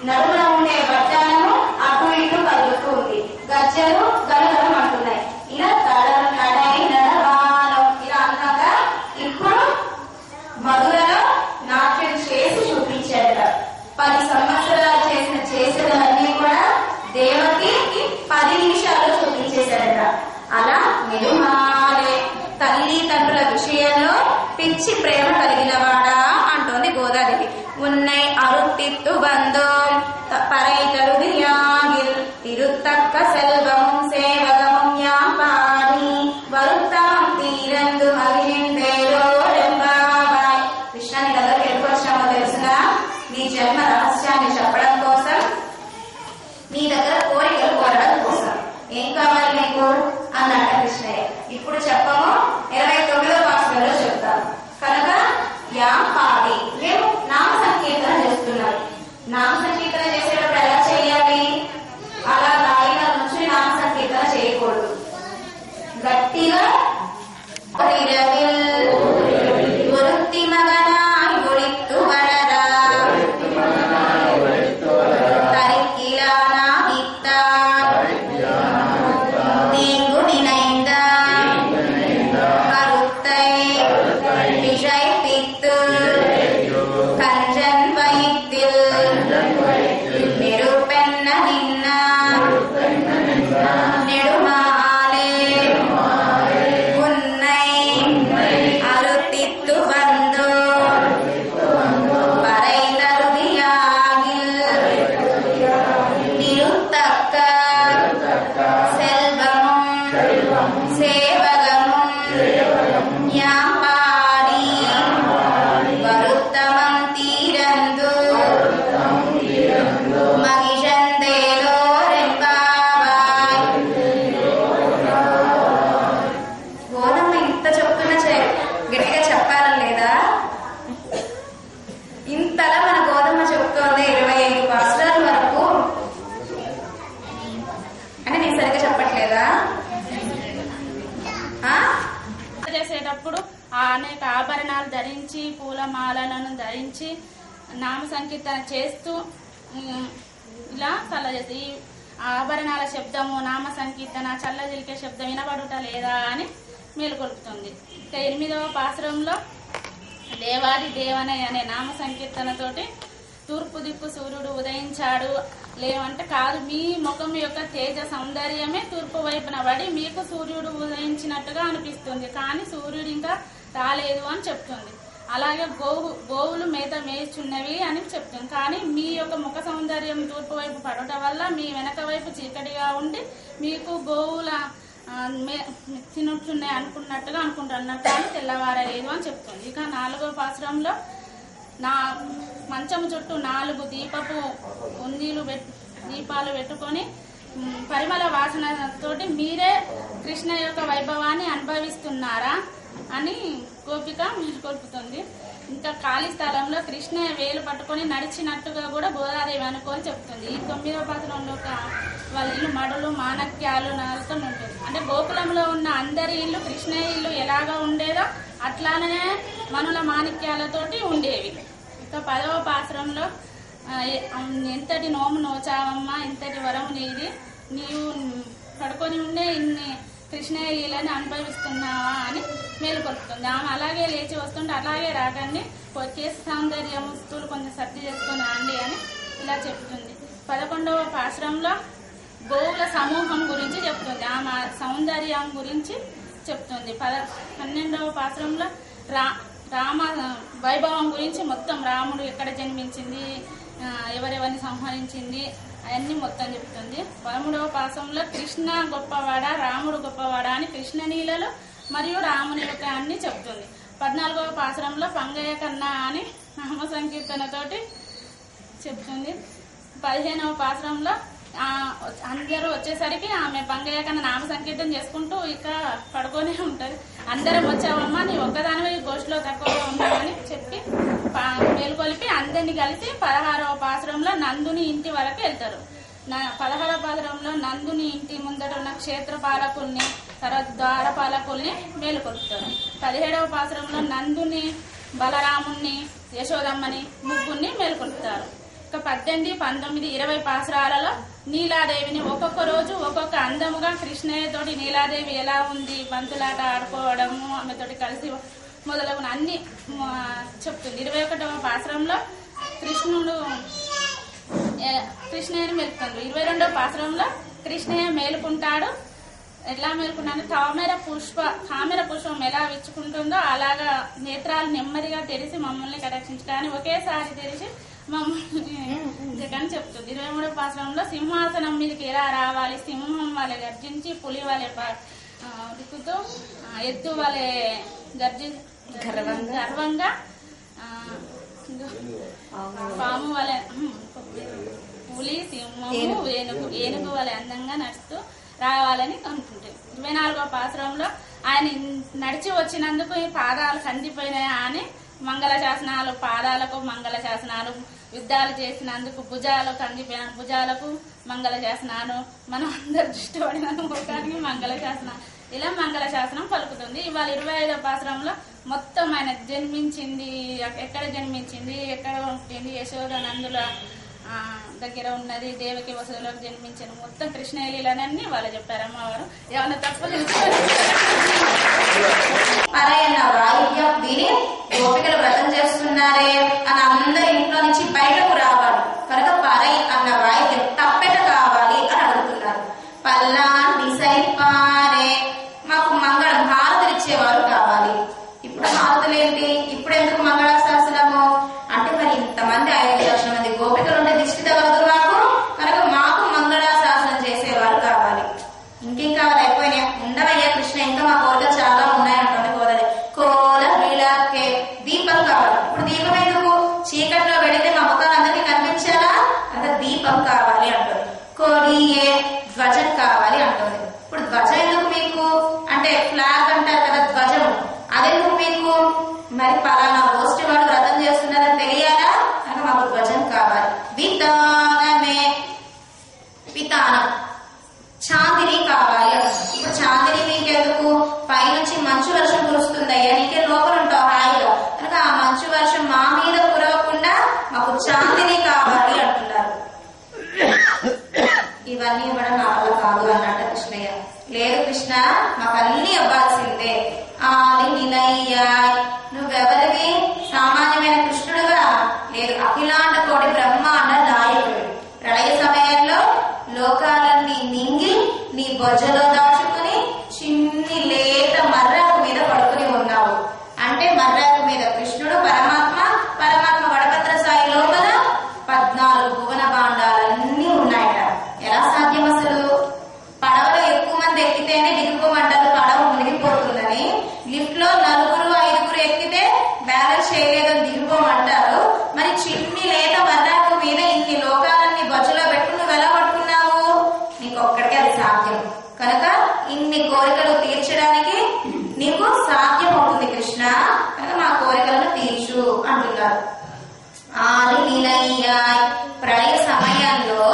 నడుమున ఉండే బట్టాలను అటు ఇటు కదులుతూ ఉంది. గజ్జలు గలగలం అంటున్నాయి. ఇలా నడై నడవాలో ఇలా అందంగా ఇప్పుడు మధురలో నాట్యం చేసి చూపించాడట. 10 సంవత్సరాలు చేసేదన్నీ కూడా దేవకి 10 నిమిషాలు చూపించేశాడట. అలా మెరుమాలే తల్లి తండ్రుల విషయంలో పిచ్చి ప్రేమ కలిగిన వాడా అంటోంది గోదాదేవి. ఉన్నై అరుత్తిత్తు బంధం పరైతరుదియాగిల్ తిరుత్తక్క సెల్వము సేవగము యాపాడి వరుత్తం తీరందు మగిలిందేలో రెంబాబాయ్. కృష్ణ నీ దగ్గరికి ఎందుకు వచ్చామో తెలుసునా? నీ జన్మ రహస్యాన్ని చెప్పడం కోసం, నీ దగ్గర కోరికలు కోరడం కోసం. ఏం కావాలి నీకు అన్నట్ట కృష్ణయ్య. ఇప్పుడు చెప్పము, 29వ పాఠంలో చెప్తాము. కనుక యా పాడి మేము నామ సంకీర్తన చేస్తున్నాం. నామ సంకీర్తన చేసేటప్పుడు ఎలా చేయాలి? అలా రాయిన నుంచి నామ సంకీర్తన చేయకూడదు. గట్టిగా వృత్తి మగనాయి ఒడిత్తు వరదా తరికిలానా ఇత్తాన్ నీంగుడినైంద కరుత్తై విషై పిత్తు కంజన్ వైత్తిల్ నిరుపెన్న నిన్న నెడుమాలే ఉన్నై అరుతిత్తు బంధు పరైతరుదియాగిల్ నిరుత్తక్క సెల్వము సేవగము యాపాడి వరుత్తమం తీరందు మగిషందేలో రెంబాబాయ్. గోదమ్మ ఇంత చెప్తున్నా గట్టిగా చెప్పాలని లేదా? ఇంతలా మన గోదమ్మ చెప్తోంది 25 పాఠశాల వరకు. అంటే నేను సరిగ్గా చెప్పట్లేదా? చేసేటప్పుడు అనేక ఆభరణాలు ధరించి పూలమాలను ధరించి నామ సంకీర్తన చేస్తూ ఇలా చల్ల చేస్తే ఈ ఆభరణాల శబ్దము నామ సంకీర్తన చల్లజిలికే శబ్దం వినబడుట లేదా అని మేలుకొల్పుతుంది. ఇక 8వ పాసురంలో దేవాది దేవనే అనే నామ సంకీర్తనతోటి తూర్పు దిక్కు సూర్యుడు ఉదయించాడు లేవంటే కాదు, మీ ముఖం యొక్క తేజ సౌందర్యమే తూర్పు వైపున పడి మీకు సూర్యుడు ఉదయించినట్టుగా అనిపిస్తుంది, కానీ సూర్యుడు ఇంకా రాలేదు అని చెప్తుంది. అలాగే గోవులు మేత మేస్తున్నవి అని చెప్తుంది, కానీ మీ యొక్క ముఖ సౌందర్యం తూర్పు వైపు పడటం వల్ల మీ వెనక వైపు చీకటిగా ఉండి మీకు గోవుల తినొచ్చున్నాయి అనుకుంటున్నారు, కానీ తెల్లవారలేదు అని చెప్తుంది. ఇక 4వ పాసురంలో మంచం చుట్టూ 4 దీపపు దీపాలు పెట్టుకొని పరిమళ వాసనతోటి మీరే కృష్ణ యొక్క వైభవాన్ని అనుభవిస్తున్నారా అని గోపిక మేలుకొల్పుతుంది. ఇంకా ఖాళీ స్థలంలో కృష్ణ వేలు పట్టుకొని నడిచినట్టుగా కూడా గోదాదేవి అనుకోని చెప్తుంది. ఈ 9వ పాత్రంలో వాళ్ళ ఇల్లు మడులు మాణక్యాలు నాలతో ఉంటుంది. అంటే గోకులంలో ఉన్న అందరి ఇల్లు కృష్ణ ఇల్లు ఎలాగా ఉండేదో అట్లానే మనుల మాణిక్యాలతోటి ఉండేవి. ఇక 10వ పాత్రంలో ఎంతటి నోము నోచావమ్మా, ఎంతటి వరం నీది, నీవు పడుకొని ఉండే ఇన్ని కృష్ణయ్య లీలని అనుభవిస్తున్నావా అని మేలుకొలుపుతుంది. ఆమె అలాగే లేచి వస్తుంటే అలాగే రాకండి, కేసు సౌందర్యం వస్తువులు కొంచెం సర్ది చేసుకుని రండి అని ఇలా చెప్తుంది. 11వ పాశ్రంలో గోవుల సమూహం గురించి చెప్తుంది, ఆమె సౌందర్యం గురించి చెప్తుంది. 12వ పాశ్రంలో రామ వైభవం గురించి మొత్తం రాముడు ఎక్కడ జన్మించింది, ఎవరెవరిని సంహరించింది అవన్నీ మొత్తం చెప్తుంది. 13వ పాశ్రంలో కృష్ణ గొప్పవాడా రాముడు గొప్పవాడా అని కృష్ణ నీళ్ళలో మరియు రాముని యొక్క అన్ని చెప్తుంది. 14వ పాశ్రంలో పంగయ్య కన్నా అని నామ సంకీర్తనతోటి చెప్తుంది. 15వ పాశ్రంలో అందరూ వచ్చేసరికి ఆమె పంగయ్య కన్నా నామ సంకీర్తన చేసుకుంటూ ఇక పడుకొనే ఉంటది. అందరం వచ్చావమ్మా, నీ ఒక్కదానివే గోష్ఠిలో తక్కువగా ఉన్నామని చెప్పి మేలుకొలిపి అందరినీ కలిసి 16వ పాశ్రంలో నందుని ఇంటి వరకు వెళ్తారు. 16వ పాశ్రంలో నందుని ఇంటి ముందట ఉన్న క్షేత్ర పాలకుల్ని, తర్వాత ద్వారపాలకుల్ని మేలుకొలుపుతారు. 17వ పాశ్రంలో నందుని, బలరాముణ్ణి, యశోదమ్మని ముగ్గురిని మేలుకొలుపుతారు. ఇక 18, 19, 20 పాశ్రాలలో నీలాదేవిని ఒక్కొక్క రోజు ఒక్కొక్క అందముగా కృష్ణయ్యతోటి నీలాదేవి ఎలా ఉంది, బంతులాట ఆడుకోవడము, ఆమెతోటి కలిసి మొదలగున అన్ని చెప్తుంది. 21వ పాశ్రంలో కృష్ణయ్యని మేలుకుంటాడు. 22వ పాశ్రంలో కృష్ణయ్య మేలుకుంటాడు. ఎట్లా మేలుకున్నాడు, తామర పుష్పం ఎలా విచ్చుకుంటుందో అలాగా నేత్రాలు నెమ్మదిగా తెరిచి మమ్మల్ని కటాక్షించు కానీ ఒకేసారి తెరిచి మమ్మల్ని జగన్ చెప్తుంది. 23వ పాశ్రంలో సింహాసనం మీదకి ఎలా రావాలి, సింహం వలె గర్జించి, పులి వలె దిక్కుతూ, ఎద్దు వలె గర్వంగా, పాము వలె, పులి, సింహము, ఏనుగు వలె అందంగా నడుస్తూ రావాలని అనుకుంటుంది. 24వ పాశ్రంలో ఆయన నడిచి వచ్చినందుకు ఈ పాదాలు కందిపోయినాయా అని మంగళ శాసనాలు, పాదాలకు మంగళ శాసనాలు, యుద్ధాలు చేసినందుకు భుజాలు కందిపోయిన భుజాలకు మంగళ శాసనాలు, మనం అందరు దృష్టి పడిన ముఖానికి మంగళ శాసనం, ఇలా మంగళ శాసనం పలుకుతుంది. ఇవాళ 25వ పాశ్రంలో మొత్తం ఆయన జన్మించింది, ఎక్కడ జన్మించింది, ఎక్కడ పుట్టింది, యశోద నందుల దగ్గర ఉన్నది, దేవకి వసులకు జన్మించిన మొత్తం కృష్ణ లీలనన్నీ వాళ్ళు చెప్పారు. అమ్మవారు ఏమన్నా తప్పులు పరయన్న వాయిద్యం విని గోపికలు వ్రతం చేస్తున్నారే అని అందరి ఇంట్లో నుంచి బయటకు రావాలి కనుక పరై అన్న వాయిద్యం తప్పెట కావాలి అని అడుగుతున్నారు. పల్లాంటి సైపారే మాకు మంగళం హారతులు ఇచ్చేవారు కావాలి. ఇప్పుడు హారతులు ఏంటి, ఇప్పుడు ఎందుకు మంగళాశాసనము అంటే మరి ఇంతమంది 5 లక్షల మంది గోపికలు ఉంటే దిష్టి తగలదు మాకు, కనుక మాకు మంగళాశాసనం చేసేవారు కావాలి. ఇంకేం కావాలి, అయిపోయినాయి ఉండవయ్యా కృష్ణ, ఇంకా మా కోరికలు చాలా ఉన్నాయంటుంది. కోల వీళ్ళకే దీపం కావాలి. ఇప్పుడు దీపం ఎందుకు, చీకట్లో వెళితే మా ముఖాలు అందరికీ కనిపించాలా, అంటే దీపం కావాలి అంటుంది. కోడియే ధ్వజం కావాలి అంటుంది. ఇప్పుడు ధ్వజం ఎందుకు మీకు అంటే ఫ్లాగ్ అంటారు కదా ధ్వజం, అదెందుకు మీకు, మరి పలానా గోష్ఠి వాళ్ళు వ్రతం చేస్తున్నారని తెలియాలా, అంటే మాకు ధ్వజం కావాలి. వితానమే వితానం చాందిని కావాలి. ఇప్పుడు చాందిని మీకెందుకు, పైనుంచి మంచు వర్షం కురుస్తుందయ్యా, నీకే లోపల ఉంటావు హాయిగా, కనుక ఆ మంచు వర్షం మా మీద కురవకుండా మాకు చాందిని కావాలి అంటున్నారు. ఇవన్నీ ఇవ్వడం నా వల్ల కాదు అన్నట్ట కృష్ణయ్య. లేదు కృష్ణ, మాకు అన్ని ఇవ్వాల్సిందే. ఆది నిలయ్యా, నువ్వెవరివి, సామాన్యమైన కృష్ణుడుగా లేదు, అఖిలాండ కోటి బ్రహ్మాండ నాయకుడు. ప్రళయ సమయంలో లోకాలన్నీ మింగి నీ బొజ్జలో దాచుకుని చిన్ని లేత మర్రాకు మీద పడుకుని ఉన్నావు. అంటే మర్రాకు మీద కృష్ణుడు పరమాత్మ, పరమాత్మ వడభద్ర సాయి లోపల 14 భువన భాండాలన్నీ ఉన్నాయట. ఎలా సాధ్యం అసలు, పడవలో ఎక్కువ మంది ఎక్కితేనే దిగిపోమంటారు, పడవ మునిగిపోతుందని. లిఫ్ట్ లో 4, 5 ఎక్కితే బ్యాలెన్స్ చేయలేదని దిగిపోమంటారు. మరి చిన్ని లేత మర్రాకు మీద ఇన్ని లోకాలన్నీ బొజ్జలో పెట్టు నువ్వు ఎలా పట్టుకున్నావు, నీకు ఒక్కడికే అది సాధ్యం. కనుక ఇన్ని కోరికలు తీర్చడానికి నీకు సాధ్యం అవుతుంది కృష్ణ, కనుక మా కోరికలను తీర్చు అంటున్నారు. ఆది నిలయ్యా, ప్రళయ సమయంలో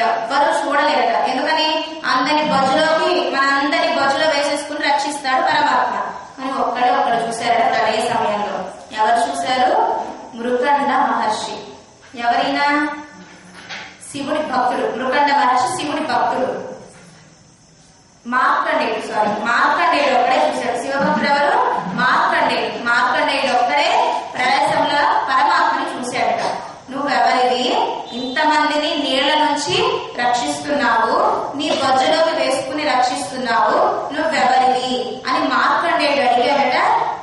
ఎవ్వరూ చూడలేరట. ఎందుకని, అందరి బొజ్జలోకి మనందరి బొజ్జలో వేసేసుకుని రక్షిస్తాడు పరమాత్మ. కానీ ఒక్కడు చూశారట ప్రళయ సమయంలో. ఎవరు చూశారు, మృకండ మహర్షి. ఎవరైనా శివుడి భక్తుడు, మృకండ మహర్షి శివుడి భక్తుడు. మార్కండేయుడు ఒక్కడే చూశాడు. శివభక్తుడు ఎవరు? మార్కండేయుడు ఒక్కడే ప్రళయంలో పరమాత్మని చూశాడట. నువ్వెవరివి? ఇంతమందిని నీళ్ల నుంచి రక్షిస్తున్నావు, నీ బొజ్జలోకి వేసుకుని రక్షిస్తున్నావు, నువ్వెవరివి అని మార్కండేయుడు అడిగాడట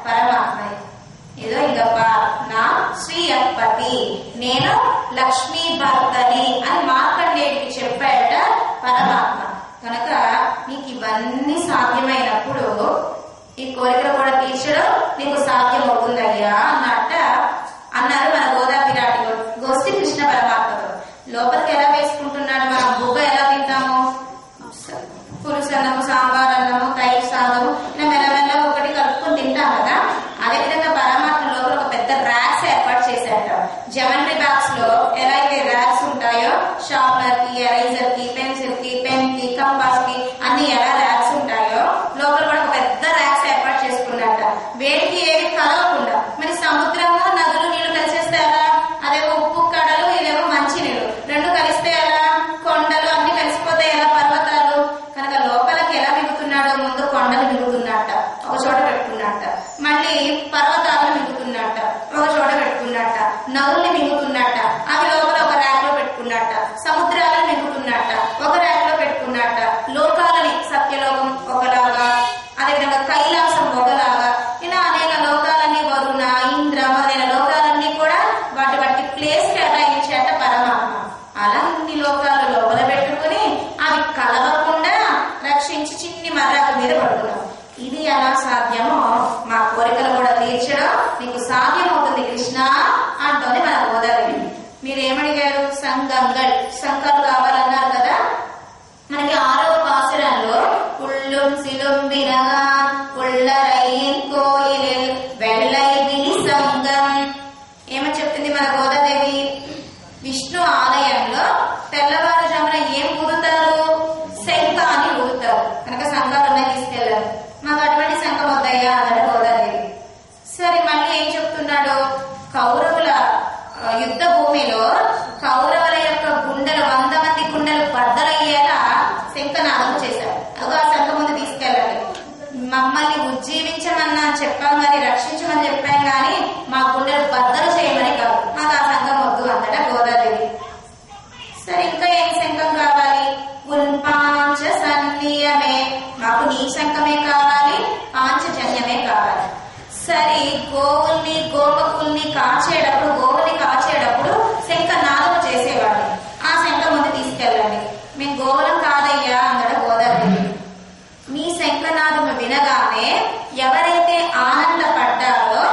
పరమాత్మని. ఏదో ఇంకప్ప నా స్వీయ పతి, నేను లక్ష్మీ భర్తని అని మార్కండేయుడికి చెప్పాడట పరమాత్మ. కనుక నీకు ఇవన్నీ సాధ్యమైనప్పుడు ఈ కోరికలు కూడా తీర్చడం నీకు సాధ్యం అవుతుందయ్యా అన్నారు మన గోదాపిరాటి గోష్ఠి కృష్ణ పరమాత్మతో. లోపలికి ఎలా వేసుకుంటున్నాడు? మనం బుగ్గ ఎలా తింటాము? పులుసన్నము, సాంబార్ అన్నము, తైరు సాదము ఇలా మెల్లమెల్ల ఒకటి కలుపుకొని తింటాం కదా. అదేవిధంగా పరమాత్మ లోపల ఒక పెద్ద ర్యాక్స్ ఏర్పాటు చేశారట. జెమెట్రీ బాక్స్ లో ఎలా అయితే ర్యాక్స్ ఉంటాయో, షార్ప్నర్ కి, ఎరైజర్ కి, పెన్సిల్ కి, పెన్ కి, కంపాస్ కి అన్ని ఎలా ర్యాక్స్ ఉంటాయో లోపల కూడా ఒక పెద్ద ర్యాక్స్ ఏర్పాటు చేసుకున్నట్ట. వేడికి ఏవి కలవకుండా. మరి సముద్రము, నదులు, నీళ్లు కలిసేస్తే ఎలా? అదేమో ఉప్పు కడలు, ఇదేమో మంచి నీళ్లు, రెండు కలిస్తే ఎలా? కొండలు అన్ని కలిసిపోతాయి ఎలా? పర్వతాలు. కనుక లోపలికి ఎలా మిగుతున్నాడో ముందు కొండలు మిగుతున్నట్ట, ఒక చోట పెట్టుకున్నట్ట. మళ్ళీ పర్వతాలను మిగుతున్నట్ట, ఒక చోట పెట్టుకున్నట్ట. నదుల్ని మిగుతున్నట్ట, అవి లోపల ఒక ర్యాక్ లో పెట్టుకున్నట్ట. సముద్రాలను మిగుతున్నట్ట, ఒక ర్యాక్ లో పెట్టుకున్నట్ట. లోకాలని, సత్యలోకం ఒకలాగా, అదేవిధంగా కైలాసం ఒకలాగా, ఇలా అనేక లోకాలన్నీ, వరుణ, ఇంద్ర మొదలైన లోకాలన్నీ కూడా వాటి ప్లేస్ కేటాయించేట పరమాత్మ. అలా ఇన్ని లోకాలు లోపల పెట్టుకుని అవి కలవకుండా రక్షించి చిన్ని మర్రాకు మీద పడుకున్నాం. ఇది ఎలా సాధ్యమో మా కోరికలు కూడా తీర్చడం నీకు సాధ్యం అవుతుంది కృష్ణ అంటోంది మన గోదావరి. మీరేమడిగారు? సంఘాలు కావాలన్నారు కదా. మనకి 6వ పాసురంలో పుల్లుం సిలుంబినగా పుల్లరైన్ కోయిలిల్ వెల్లై విని సంగం ఏమని చెప్తుంది మన గోదాదేవి? విష్ణు ఆలయంలో తెల్లవారుజామున ఏం ఊదుతారు? శంఖాన్ని ఊదుతారు. కనుక సంఘాలు ఉన్నాయి, తీసుకెళ్లారు. మాకు అటువంటి శంఖం వద్దయ్యా అన్నాడు గోదాదేవి. సరే, మళ్ళీ ఏం చెప్తున్నాడు? కౌరవుల యుద్ధ భూమిలో కౌరవుల యొక్క గుండెలు 100 మంది గుండెలు బద్దలయ్యేలా శంఖనాదం చేశారు. అదో ఆ శంఖ ముందు తీసుకెళ్ళాలి. మమ్మల్ని ఉజ్జీవించమన్నా చెప్పాం కానీ, రక్షించమని చెప్పాం కానీ మా గుండెలు బద్దలు చేయమని కాదు, మాకు ఆ శంఖం వద్దు అందట గోదాదేవి. సరే, ఇంకా ఏం శంఖం కావాలి? ఉల్పాంచ సన్నియమే, మాకు నీ శంఖమే కావాలి, పాంచజన్యమే కావాలి. సరే, గోవుల్ని కాచేటప్పుడు శంఖనాదం చేసేవాడు. ఆ శంఖం ముందు తీసుకెళ్ళండి. మేము గోవులం కాదయ్యా అందట గోదాదేవి. మీ శంఖనాదం వినగానే ఎవరైతే ఆనందపడ్డారో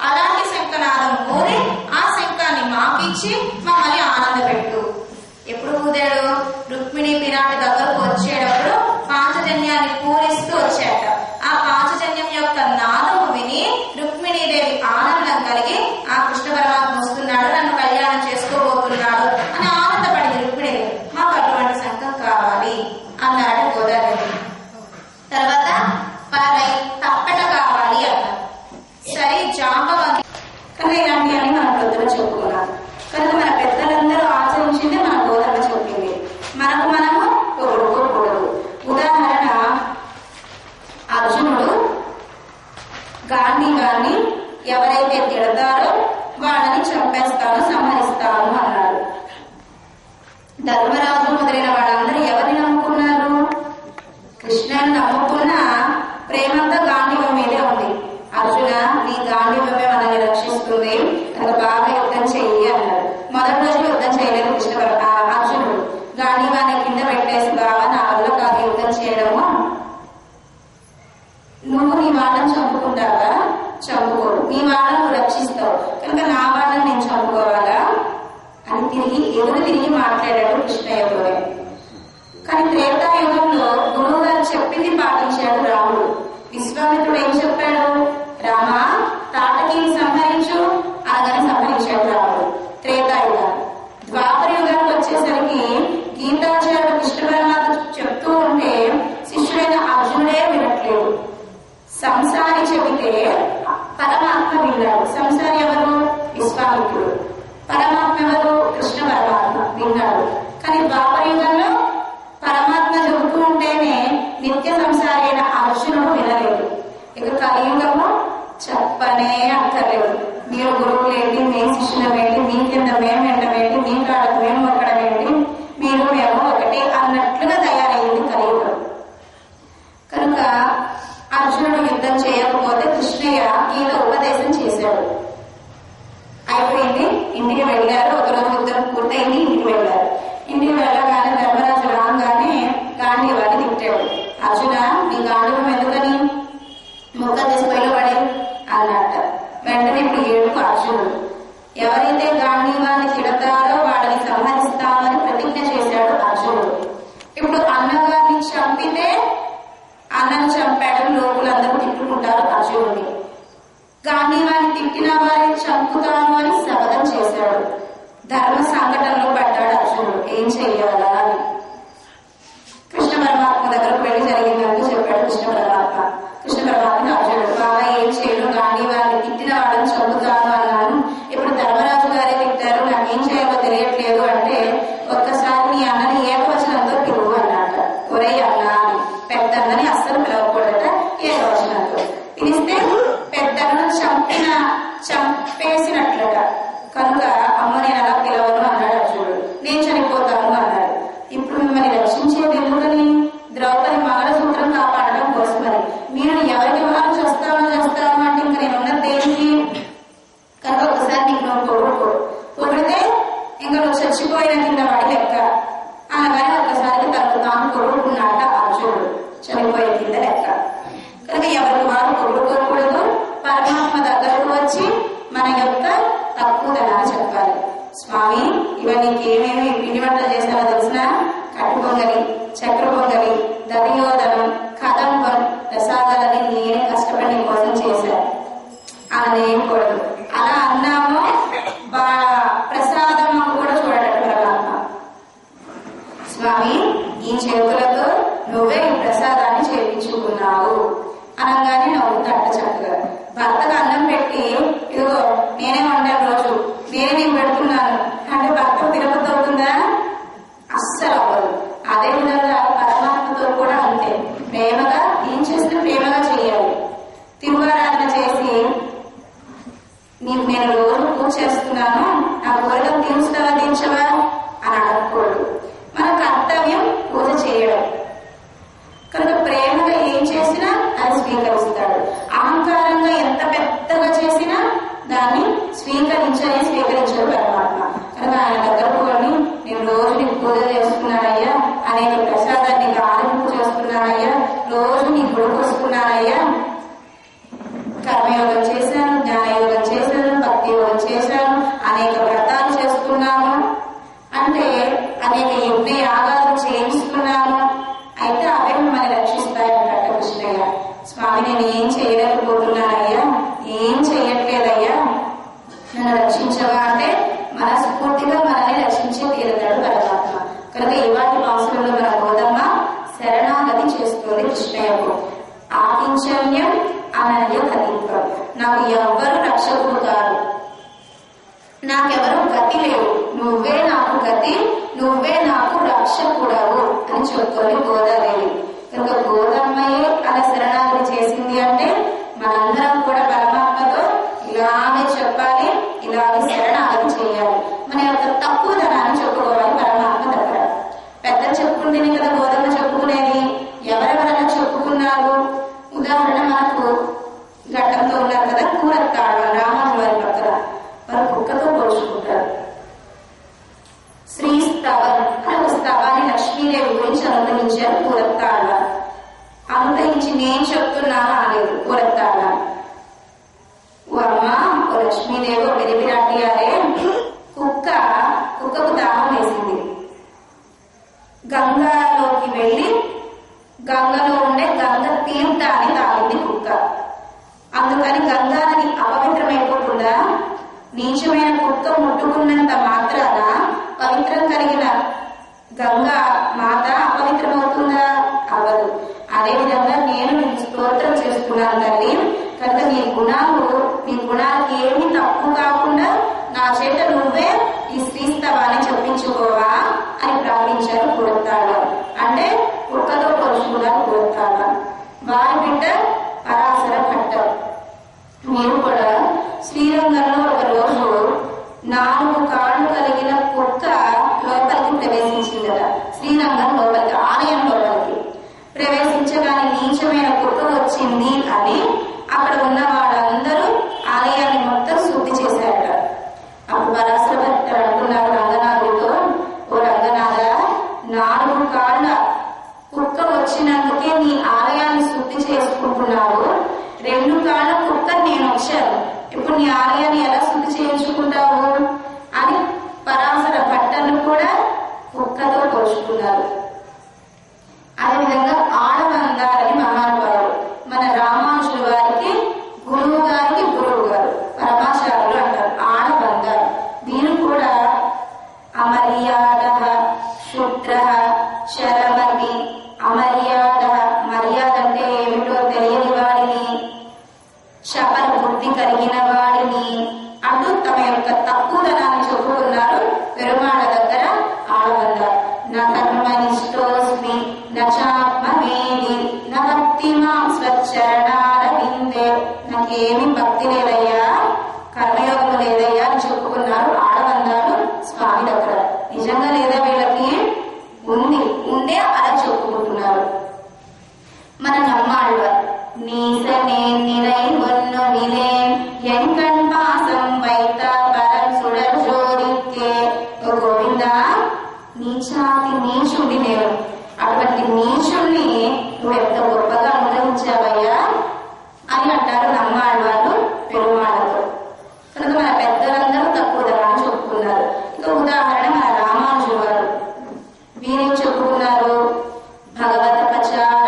అలాంటి శంఖనాదం ఊరి ఆ శంఖాన్ని మాకిచ్చి మమ్మల్ని ఆనందపెట్టు. ఎప్పుడు ఊదాడు? రుక్మిణి పిరాటి దగ్గరకు వచ్చేటప్పుడు పాంచజన్యాన్ని పూరిస్తూ వచ్చాట. ఆ పాంచజన్యం యొక్క నాదము విని రుక్మిణీదేవి ఆనందం కలిగి ఆ కృష్ణ పరమాత్మ వస్తున్నాడు, నన్ను కళ్యాణం చేసుకోబోతున్నాడు అని ఆనందపడింది రుక్మిణీదేవి. మాకు అటువంటి శంఖం కావాలి అన్నాడు గోదాదేవి. తర్వాత తప్పెట కావాలి అన్నారు. సరే, జాంబవంతి. కానీ ఇలాంటివన్నీ మనం పొద్దున చెప్పుకున్నాం. కనుక మన పెద్దలందరూ ఆచరించిందే మన గోదావరి చెప్పింది. మనము పొగడుకోకూడదు. ఉదాహరణ, అర్జునుడు గాంధీ ఎవరైతే తిడతారో వాళ్ళని చంపేస్తాను, సంహరిస్తాను అన్నాడు. ధర్మరాజు మొదలైన వాళ్ళందరూ ఎవరిని నమ్ముకున్నారు? కృష్ణుని నమ్ముకున్న ప్రేమంతా గాంధీవం మీదే ఉంది. అర్జున, నీ గాంధీవమే మనల్ని రక్షిస్తుంది, కనుక బాగా యుద్ధం చెయ్యి అన్నాడు. మొదటి రోజు యుద్ధం చేయలేదు అర్జునుడు. గాంధీవాన్ని కింద పెట్టేసి, బాగా నా వల్ల కాదు యుద్ధం చేయడము, నువ్వు నీ వాళ్ళని చంపుకుంటావా? చంపుకోడు. నీ వాళ్ళని నువ్వు రక్షిస్తావు, కనుక నా వాళ్ళని నేను చంపుకోవాలా అని ఎదురు తిరిగి మాట్లాడాడు కృష్ణయ్యతో. కానీ త్రేతాయుగంలో గురువు గారు చెప్పింది పాటించాడు రాముడు. విశ్వామిత్రుడు ఏం చెప్పాడు? రామా, తాటకిని సంహరించు అనగానే సంహరించాడు రాముడు. త్రేతాయుగం. ద్వాపర యుగానికి వచ్చేసరికి గీతాచార్యుడు కృష్ణ పరమాత్మ చెప్తూ ఉంటే శిష్యుడైన అర్జునుడే వినట్లేదు. సంసారి చెబితే పరమాత్మ విన్నాడు. సంసారి ఎవరు? విశ్వామిత్రుడు. పరమాత్మ ఎవరు? కృష్ణ పరమాత్మ విన్నాడు. కానీ ద్వాపర యుగంలో పరమాత్మ చెబుతూ ఉంటేనే నిత్య సంసారి అయిన అర్జునుడు వినలేదు. ఇక కలియుగము చెప్పనే అక్కర్లేదు. మీరు గురువులు ఏంటి, మీ శిష్యులు ఏంటి, మీ కింద మేము ఎండవేంటి, మీ కాడకు మేము ఒక్కడం ఏంటి, మీరు మేము ఒకటి అన్నట్లుగా తయారయ్యింది కలియుగం. కనుక అర్జునుడు యుద్ధం చేయకపోతే కృష్ణయ్య గీత ఉపదేశం చేశాడు. అయిపోయింది, ఇంటికి వెళ్ళారు. ఒకరోజు యుద్ధం పూర్తయింది, ఇంటికి వెళ్ళారు. ఇంటికి వెళ్ళగానే ధర్మరాజు రాగానే గాంధీవాన్ని తిట్టాడు. అర్జున, నీ గాంధీవం ఎందుకని ముక్క తీసుకొని పడే అన్నట్ట. వెంటనే ఇప్పుడు ఏడుపు అర్జునుడు. ఎవరైతే గాంధీవాన్ని తిడతారో వాడిని సంహరిస్తామని ప్రతిజ్ఞ చేశాడు అర్జునుడు. ఇప్పుడు అన్నగారిని చంపితే అన్నను చంపాడని లోకులందరూ తిట్టుకుంటారు అర్జునుడిని. గాంధీవాన్ని తిట్టిన వారిని చంపుతాను అని శపథం చేశాడు. ధర్మ సంకటంలో పడ్డాడు అర్జునుడు. ఏం చెయ్యాలా అని కృష్ణ పరమాత్మ దగ్గరకు వెళ్ళి జరిగిందని చెప్పాడు కృష్ణ పరమాత్మ. కృష్ణ పరమాత్మ అర్జునుడు, బాగా ఏం చేయడు, గాంధీవాన్ని తిట్టిన వాడిని చంపుతాను అన్నాను. ఇప్పుడు ధర్మరాజు గారే తిట్టారు, నాకేం చేయాలో తెలియట్లేదు అంటే ఒక్కసారి నీ అన్నని ఏకవచనంతో పిలువు అన్నట. ఒరే అన్న అని. పెద్దన్నని అస్సలు పిలవకూడదట, ఏకవచనంతో పిలిస్తే పెద్దలను చంపేసినట్లట. కనుక అమ్మ నేను అలా పిలవను అన్నాడు అర్జునుడు. నేను చనిపోతాను అన్నాడు. ఇప్పుడు మిమ్మల్ని రక్షించేది ఎందుకని? ద్రౌపది మంగళసూత్రం కాపాడడం కోసమని. మీరు ఎవరికి వారు చేస్తాను అంటే ఇంకా నేను ఉన్నది దేనికి? కనుక ఒకసారి నీకు నువ్వు పొగిడితే ఇంకా నువ్వు చచ్చిపోయిన కింద వాడి లెక్క అనగానే ఒక్కసారికి తనకు తాను పొగుడుకున్నట్ట అర్జునుడు, చనిపోయే కింద లెక్క. కనుక ఎవరికి వారు పొగుడుకోకూడదు. పరమాత్మ దగ్గరకు వచ్చి మన యొక్క తక్కువదనాన్ని చెప్పాలి. స్వామి, ఇవన్నీ ఏమేమి పిండి వంటలు చేశానో తెలిసిన కట్టు పొంగలి, చక్ర పొంగలి, దధియోదనం, కదంబం, ప్రసాదాలని నేనే కష్టపడి నీ కోసం చేశాను అననేయకూడదు. అలా అన్నాము ప్రసాదం కూడా చూడటం పరమాత్మ. స్వామి, ఈ చేతులతో నువ్వే ఈ ప్రసాదాన్ని చేయించుకున్నావు అనగానే నవ్వుతాట చక్కగా. భర్తకు అన్నం పెట్టి ఇదిగో నేనే వండాను రోజు, నేనే నీకు పెడుతున్నాను అంటే భర్త తిరుపతి అవుతుందా? అస్సలు అవ్వదు. అదే విధంగా పరమాత్మతో కూడా అంతే. ప్రేమగా ఏం చేస్తే ప్రేమగా చేయాలి. తిరువారాధన చేసి నేను రోజు పూజ చేస్తున్నాను, నా కోరికలు తీర్చుతావా తీర్చవా అని అడగకూడదు. మన కర్తవ్యం పూజ చేయడం. కనుక ప్రేమగా ఏం చేసినా అది స్వీకరిస్తాడు. అహంకారంగా ఎంత పెద్దగా చేసినా దాన్ని స్వీకరించడు పరమాత్మ. కనుక ఆయన దగ్గరకు వెళ్ళి నేను రోజు నీకు పూజ చేస్తున్నానయ్యా, అనేక ప్రసాదాన్ని నీకు ఆరంభింపు చేస్తున్నానయ్యా, రోజు నీ గుడికి వస్తున్నానయ్యా, కర్మయోగం చేశాను, జ్ఞానయోగం చేశాను, భక్తి యోగం చేశాను, అనేక వ్రతాలు చేస్తున్నాను అంటే అనేక యజ్ఞ యాగాలు చేయిస్తున్నాను. అయితే అవే మిమ్మల్ని రక్షిస్తాయంట కృష్ణయ్య. స్వామి, నేను ఏం చేయలేకపోతున్నానయ్యా, ఏం చెయ్యట్లేదయ్యా, నన్ను రక్షించవా అంటే మనస్ఫూర్తిగా మనల్ని రక్షించే తీరుతాడు పరమాత్మ. కనుక ఇవాటి మాసంలో మన గోదమ్మ శరణాగతి చేస్తుంది కృష్ణయ్యకు. ఆకించన్యం అనన్య కతిత్వం. నాకు ఎవ్వరు రక్షకుడు కాదు, నాకెవరు గతి లేవు, నువ్వే నాకు గతి, నువ్వే నాకు రక్షకుడవు అని చెప్తుంది గోదాదేవి. కనుక గోదమ్మయే అలా శరణాగతి చేసింది అంటే మనందరం కూడా పరమాత్మతో ఇలాగే చెప్పాలి, ఇలాగే శరణాగతి చేయాలి. మన యొక్క తక్కువదనాన్ని చెప్పుకోవాలి పరమాత్మ దగ్గర. పెద్దలు చెప్పుకుంటేనే కదా గోదమ్మ చెప్పుకునేది. ఎవరెవరైనా చెప్పుకున్నారు. ఉదాహరణ మనకు ఘట్టంతో ఉన్నారు కదా కూరత్తాడు రామాజు వారి పక్కన, వారు కుక్కతో పోల్చుకుంటారు. శ్రీ స్తవం అని ఒక స్తవాన్ని లక్ష్మీదేవి గురించి అనుగ్రహించారు కూరత్తాళ్ళ. అనుగ్రహించి నేను చెప్తున్నాను అనేది కూరత్తాళ్ళ. ఓ అమ్మ, ఓ లక్ష్మీదేవి, ఓ పెరిపిరాటి అరే, కుక్కకు దాహం వేసింది. గంగలోకి వెళ్ళి గంగలో ఉండే గంగ తీర్థాన్ని తాగింది కుక్క. అందుకని గంగా నది అపవిత్రమైపోకుండా నీచమైన కుక్క ముట్టుకున్నంత మాత్రాన పవిత్రం కలిగిన గంగా మాత అపవిత్రమవుతుందా? అవ్వదు. అదేవిధంగా నేను నీకు స్తోత్రం చేస్తున్నాను తల్లి. కనుక నీ గుణాలకి ఏమీ తప్పు కాకుండా నా చేత నువ్వే ఈ శ్రీస్తవాన్ని చెప్పించుకోవా అని ప్రార్థించారు కూరత్తాడు. అంటే కుక్కతో పోల్చుకున్నారు కూరత్తాడు. వారి బిడ్డ పరాశర భట్ట. మీరు కూడా శ్రీరంగంలో ఒక రోజు 4 కాళ్ళు కలిగిన కుక్క లోపలికి ప్రవేశించింది కదా. శ్రీరంగం లోపలికి, ఆలయం లోపలికి ప్రవేశించగానే నీచమైన కుక్క వచ్చింది అని అక్కడ ఉన్న వాళ్ళందరూ ఆలయాన్ని మొత్తం శుద్ధి చేశారట. అప్పుడు పరాశర భట్టర్ అంటున్నారు రంగనాథుడితో, ఓ రంగనాథ, 4 కాళ్ళ కుక్క వచ్చినందుకే నీ ఆలయాన్ని శుద్ధి చేసుకుంటున్నావు. 2 కాళ్ళ కుక్క నేను వచ్చాను, ఇప్పుడు నీ ఆలయాన్ని ఎలా శుద్ధి చేయించుకుంటావు అని పరాశర భట్టర్లు కూడా కుక్కతో పోల్చుకున్నారు. అదేవిధంగా ఆడవందారని మహానుభావుడు, మన రామానుజుల వారికి గురువు గారికి గురువు గారు, పరమాచార్యులు అంటారు. ఆడవందారు వీరు కూడా అమర్యాద, శుద్ర, శరమతి. అమర్యాద, మర్యాద అంటే ఏమిటో తెలియని వాడిని, శపర బుద్ధి కలిగిన వాడిని అంటూ తమ యొక్క తక్కువదనాన్ని చెప్పుకున్నారు పెరుమాళ దగ్గర ఆడవందారు. నా కర్మనిష్టోస్మి నాత్మవేది నా భక్తి మాం స్వచ్చరణాల విందే. నాకేమి భక్తి లేదయ్యా, కర్మయోగం లేదయ్యా అని చెప్పుకున్నారు ఆడవందారు స్వామి దగ్గర. నిజంగా లేదా వీళ్ళకి? ఉంది, ఉండే అలా చెప్పుకుంటున్నారు. మన நம்மாழ்வார் நீசனே நிலை ஒன்னு நிலேன் என் கண் பாசம் வைத்தார் பரம் சுடர் ஜோதிக்கே. గోవిందా, నీచాతి నీచుడి నేను, అటువంటి నీచుడిని నువ్వు ఎంత గొప్పగా అనుగ్రహించావయ్యా అని అంటారు நம்மாழ்వారు పెరుమాళతో. కనుక మన పెద్దలందరూ తక్కువ ధనాన్ని చెప్పుకున్నారు. ఇక ఉదాహరణ మన రామానుజుల వారు, వీరేం చెప్పుకున్నారు? భగవతపచార,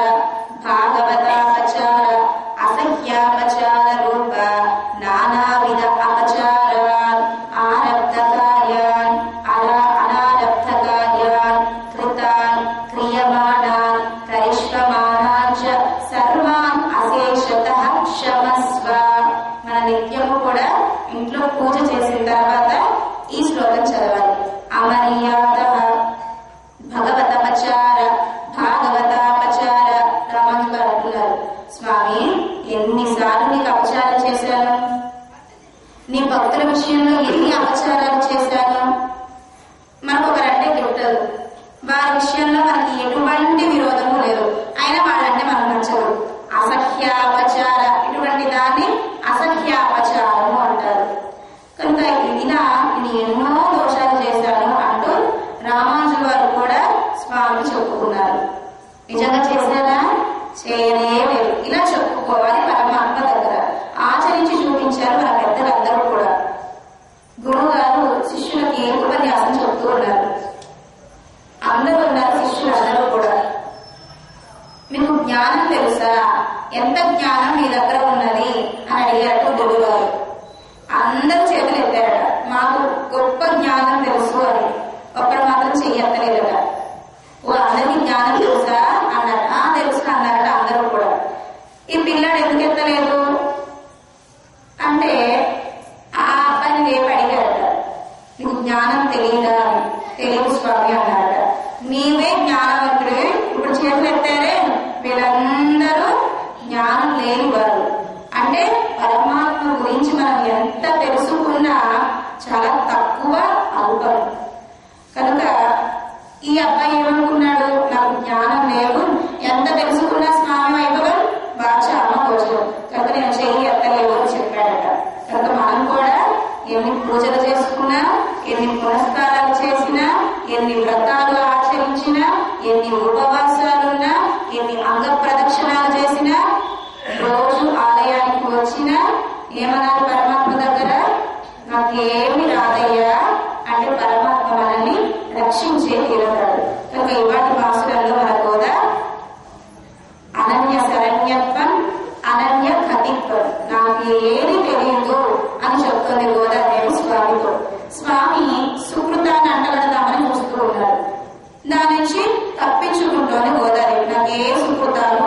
భాగవతాపచార, అసహ్యాపచార రూప నానావిధ అపచారాన్, ఆరబ్ధ కార్యాన్, అనారబ్ధ కార్యాన్, కృతాన్, క్రియమాణాన్, కరిష్యమాణాన్ చ సర్వాన్ అశేషతః క్షమస్వ. మన నిత్యము కూడా ఇంట్లో పూజ చేసిన తర్వాత ఈ శ్లోకం చదవాలి. అమర్యాద, భగవతపచార, భాగవతాపచార. రామానుజులు గారు అంటున్నారు, స్వామి ఎన్నిసార్లు నీకు అపచారం చేశాను, నీ భక్తుల విషయంలో ఎన్ని అపచారాలు చేశాను. మనకు ఒకరంటే గిట్టదు, వారి విషయంలో మనకి ఎటువంటి విరోధము లేదు, అయినా వాళ్ళంటే మనకు నచ్చదు. అసహ్యాపచార, ఇటువంటి దాన్ని అసహ్యాపచారము అంటారు. కనుక ఇలా నేను ఎన్నో దోషాలు చేశాను అంటూ రామానుజుల వారు కూడా స్వామికి చెప్పుకున్నారు. నిజంగా చేశారా? చేయలేదు. ఇలా చెప్పుకోవాలి పరమాత్మ దగ్గర. ఆచరించి చూపించారు మన పెద్దలందరూ కూడా. గురువు గారు శిష్యులకి ఉపన్యాసం చెప్తూ ఉన్నారు. అందరూ ఉన్నారు శిష్యులు అందరూ కూడా. మీకు జ్ఞానం తెలుసా, ఎంత జ్ఞానం మీ దగ్గర ఉన్నది అని అడిగారు గురువు గారు. అందరూ చేతులు ఎత్తారట, మాకు గొప్ప జ్ఞానం తెలుసు అని. ఒక్కడు మాత్రం చెయ్యత్తలేదట. ఓ అందరికి జ్ఞానం తెలుసా అన్నారు. తెలుసు అన్నారట అందరూ కూడా. ఈ పిల్లాడు ఎందుకు ఎత్తలేదు అంటే ఆ అబ్బాయిని రేపు అడిగారట, నీకు జ్ఞానం తెలియదా? తెలియదు స్వామి అన్నారట. నీవే జ్ఞానవంతుడే, ఇప్పుడు చేతులు ఎత్తారే వీళ్ళందరూ జ్ఞానం లేని వారు. అంటే పరమాత్మ గురించి మనం ఎంత తెలుసుకున్నా చాలా తక్కువ అల్పం. కనుక ఈ అబ్బాయి ఏమనుకున్నాడు, నాకు జ్ఞానం లేదు, ఎంత తెలుసుకున్నా స్వామి వైభవం బాగా అమ్మకోసం, కనుక నేను చెయ్యి ఎత్తలేవు అని చెప్పాడట. కనుక మనం కూడా ఎన్ని పూజలు చేసుకున్నా, ఎన్ని పునస్కారాలు చేసినా, ఎన్ని వ్రతాలు ఆచరించినా, ఎన్ని ఉపవాసాలున్నా, ఎన్ని అంగ ప్రదక్షిణాలు చేసినా, రోజు ఆలయానికి వచ్చినా ఏమన్నారు పరమాత్మ దగ్గర? నాకేమి రాదయ్యా అంటే పరమాత్మ మనల్ని రక్షించే తీరుతాడు. కనుక ఇవాటి భాషలలో మన కూడా అనన్య శరణ్యత్వం, అనన్య కతిత్వం, నాకు ఏది తెలియదు అని చెప్తుంది గోదాదేవి స్వామితో. స్వామి సుకృతాన్ని అంటగడదామని చూస్తూ ఉన్నాడు. దాని నుంచి తప్పించుకుంటోంది గోదాదేవి. నాకు ఏ సుకృతాలు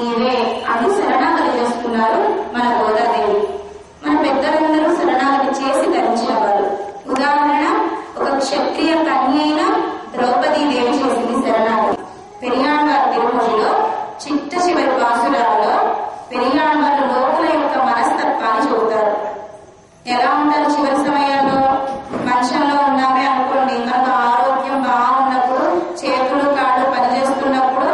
నీవే అని శరణాగతి చేస్తున్నారు మన గోదాదేవి. మన పెద్దలందరూ శరణాగతి చేసి ధరించేవారు. ఉదాహరణ, ఒక క్షత్రియ కన్య అయిన ద్రౌపదీదేవి చేసింది శరణాగతి. పెరియాళ్వారి తిరుమలలో చిట్ట చివరి పాసురాలలో పెరియాళ్వారు లోకుల యొక్క మనస్తత్వాన్ని చెబుతారు. ఎలా ఉంటారు చివరి సమయాల్లో? మంచంలో ఉన్నామే అనుకోండి, మనకు ఆరోగ్యం బాగున్నప్పుడు, చేతులు కాళ్ళు పనిచేస్తున్నప్పుడు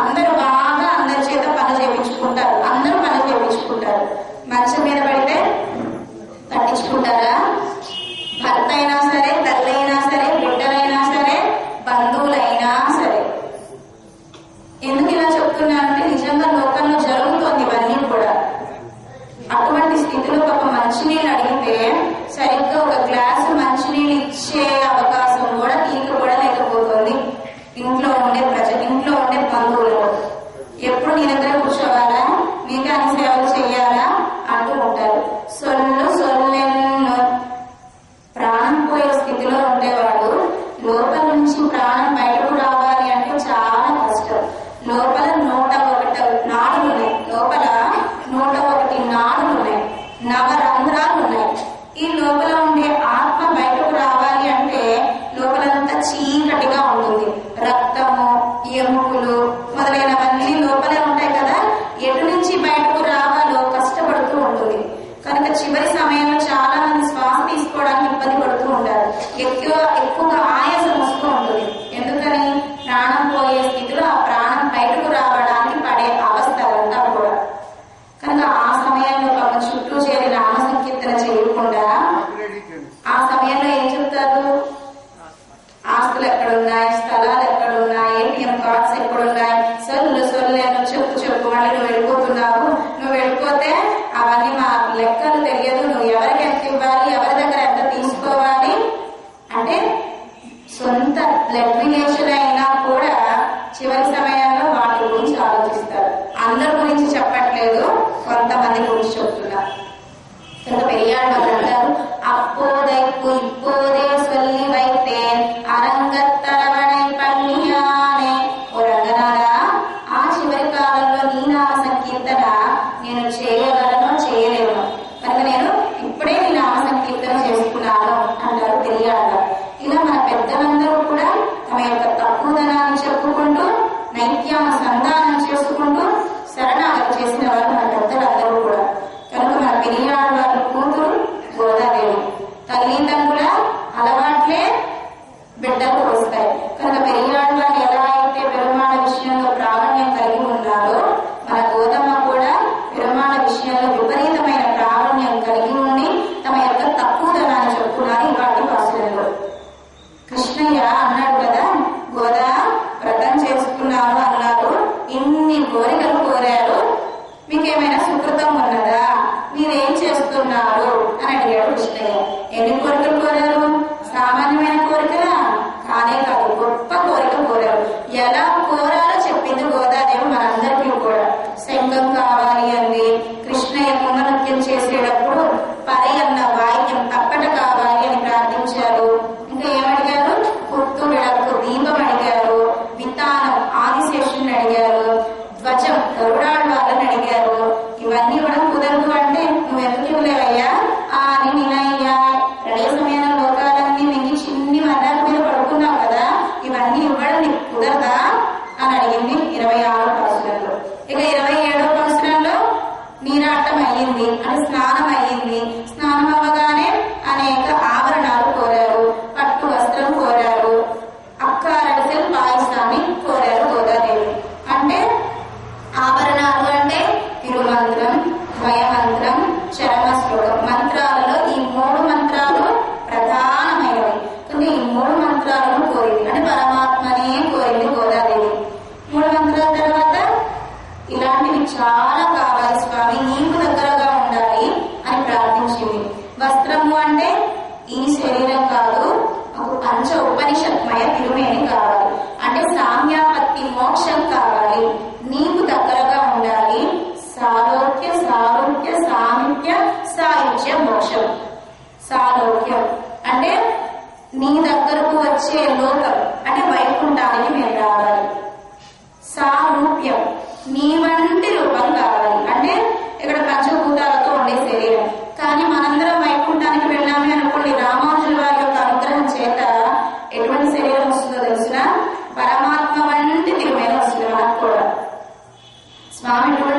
అందరూ బాగా అందరి చేత పని చేయించుకుంటారు, అందరూ పని చేయించుకుంటారు. మంచం మీద పడితే పట్టించుకుంటారా? భర్త అయినా సరే, తల్లి అయినా సరే, బిడ్డలైనా సరే, బంధువులైనా సరే. ఎందుకు ఇలా చెప్తున్నా అంటే నిజంగా లోకంలో జరుగుతోంది ఇవన్నీ కూడా. అటువంటి స్థితిలో ఒక మంచినీళ్ళు అడిగితే సరిగ్గా ఒక గ్లాసు మంచినీళ్ళు ఇచ్చే అవకాశం కూడా తీరిక కూడా లేకపోతుంది ఇంట్లో ఉండే ఇంట్లో ఉండే బంధువులు. ఎప్పుడు నీ దగ్గర కూర్చోవాలా, మీకు అన్ని సేవలు చెయ్యాలా అంటూ ఉంటారు. సొల్లెన్నో ప్రాణం పోయే స్థితిలో ఉండేవాడు లోపల నుంచి ప్రాణం బయటకు రావాలి అంటే చాలా కష్టం. లోపల 101 నాడులున్నాయి, లోపల 101 నాడులున్నాయి, నవరంధ్రాలు ఉన్నాయి. ఈ లోపల ఉండే ఆత్మ బయటకు రావాలి అంటే లోపలంతా చీకటిగా ఉంటుంది. రక్తము, ఎముకలు మొదలైనవన్నీ లోపలే ఉంటాయి కదా. ఎటు నుంచి బయటకు రావాలో కష్టపడుతూ ఉంటుంది. కనుక చివరి సమయంలో చాలా మంది శ్వాస తీసుకోవడానికి ఇబ్బంది పడుతూ ఉంటారు. ఎక్కువగా ఆయాసం వస్తూ ఉంటుంది. ఎందుకని? ప్రాణం పోయే స్థితిలో ఆ ప్రాణం బయటకు రావడానికి పడే అవస్థలంతా కూడా. కనుక ఆ సమయంలో పాపం చుట్టూ చేరి నామ సంకీర్తన చేయకుండా ఆ సమయంలో ఏం చెప్తారు? ఆస్తులు ఎక్కడున్నాయి, స్థలాలు ఎక్కడున్నాయి, ఏటీఎం కార్డ్స్ ఎక్కడున్నాయి, సొల్లేను చెప్పు మళ్ళీ నువ్వు వెళ్ళిపోతున్నావు, నువ్వు వెళ్ళిపోతే అవన్నీ మా లెక్కలు తెలియదు, నువ్వు ఎవరికి ఎంత ఇవ్వాలి, ఎవరి దగ్గర ఎంత తీసుకోవాలి అంటే సొంత బ్లడ్ రిలేషన్ అయినా కూడా చివరి సమయంలో వాటి గురించి ఆలోచిస్తారు. అందరి గురించి చెప్పట్లేదు, కొంతమంది గురించి చెప్తున్నారు. కనుక పెరియాళ్వారు అంటారు, అప్పోదైపు ఇప్పోదే సొల్లి వైతే అరంగత్తరవణై పల్లియానే. ఓ రంగనారా, ఆ చివరి కాలంలో నీ నామ సంకీర్తన నేను చేయగలను చేయలేను, కనుక నేను ఇప్పుడే నీ నామ సంకీర్తన చేసుకున్నాను అంటారు పెరియాళ్వారు. ఇలా మన పెద్దలందరూ కూడా తమ యొక్క తక్కువదనాన్ని చెప్పుకుంటూ నైత్యానుసంధానం చేసుకుంటూ శరణాగతి చేసిన వారు మన పెద్దలందరూ కూడా. కనుక మన పెరియాళ్వారి కూతురు గోదాదేవి. తల్లిదండ్రుల అలవాట్లే బిడ్డకు వస్తాయి. కనుక పెరియాళ్వారు ఎలా అయితే పెరుమాళ విషయంలో ప్రావీణ్యం కలిగి ఉన్నారో మన గోదమ్మ కూడా పెరుమాళ విషయంలో విపరీతమైన ప్రావీణ్యం కలిగి ఉండి తమ యొక్క తక్కువదనాన్ని చెప్పుకున్నారు ఇవాటి వాసులలో. కృష్ణయ్య అన్నాడు కదా, గోదా వ్రతం చేసుకున్నాను అన్నారు, ఇన్ని కోరికలు కోరారు, మీకేమైనా సుకృతం ఉన్నదా, మీరేం చేస్తున్నారు అని అడిగాడు కృష్ణయ్య. ఎన్ని కోరికలు కోరారు? సామాన్యమైన కోరికలా? కానే కాదు, గొప్ప కోరిక కోరారు. ఎలా కోరాలో చెప్పింది గోదాదేవి మనందరికీ కూడా. శంఖం కావాలి అంది, కృష్ణయ్య కుంభనృత్యం చేసేటప్పుడు పరి అన్న వాక్యం తప్పట కావాలి అని ప్రార్థించారు. ఇంకా ఏమడిగారు? పుత్తు విడకు దీపం అడిగారు, వితానం ఆదిశేషుని అడిగారు, ధ్వజం గరుడాళ్వాళ్ళని అడిగారు. ఇవన్నీ కూడా కుదరదు అంటే నువ్వు ఎందుకు ఇవ్వలేవయ్యా అని నేనయ్యా రెడీ సమయంలో లోకాలన్నీ మింగి చిన్ని మర్యాద మీద పడుకున్నావు కదా, ఇవన్నీ ఇవ్వడం నీకు కుదరదా అని అడిగింది 26వ సంవత్సరంలో. ఇక 27వ సంవత్సరంలో నీరాటం అయ్యింది, అంటే స్నానం అయ్యింది. స్నానం అవ్వగానే అనేక ఆభరణాలు కోరారు, పట్టు వస్త్రం కోరారు, అక్కారడిసెల్ పాయసాన్ని కోరారు గోదాదేవి. అంటే ఆభరణాలు అంటే తిరుమంత్రం, ద్వయమంత్రం, చరమ శ్లోకం. మంత్రాలలో ఈ 3 మంత్రాలు ప్రధానమైనవి. కానీ ఈ 3 మంత్రాలను కోరింది, అంటే పరమాత్మనే కోరింది గోదాదేవి. 3 మంత్రాల తర్వాత ఇలాంటివి చాలా కావాలి స్వామి, నీకు దగ్గరగా ఉండాలి అని ప్రార్థించింది. వస్త్రము అంటే ఈ శరీరం కాదు, ఒక పంచ ఉపనిషత్మయ తిరుమేని కావాలి, అంటే సామ్యాపత్తి మోక్షం కావాలి, నీకు దగ్గరగా ఉండాలి. సాలోక్య సారూప్య సామీప్య సాయుజ్య మోక్షం. సాలోక్యం అంటే నీ దగ్గరకు వచ్చే లోకం, అంటే వైకుంఠానికి మేము రావాలి. సారూప్యం నీ వంటి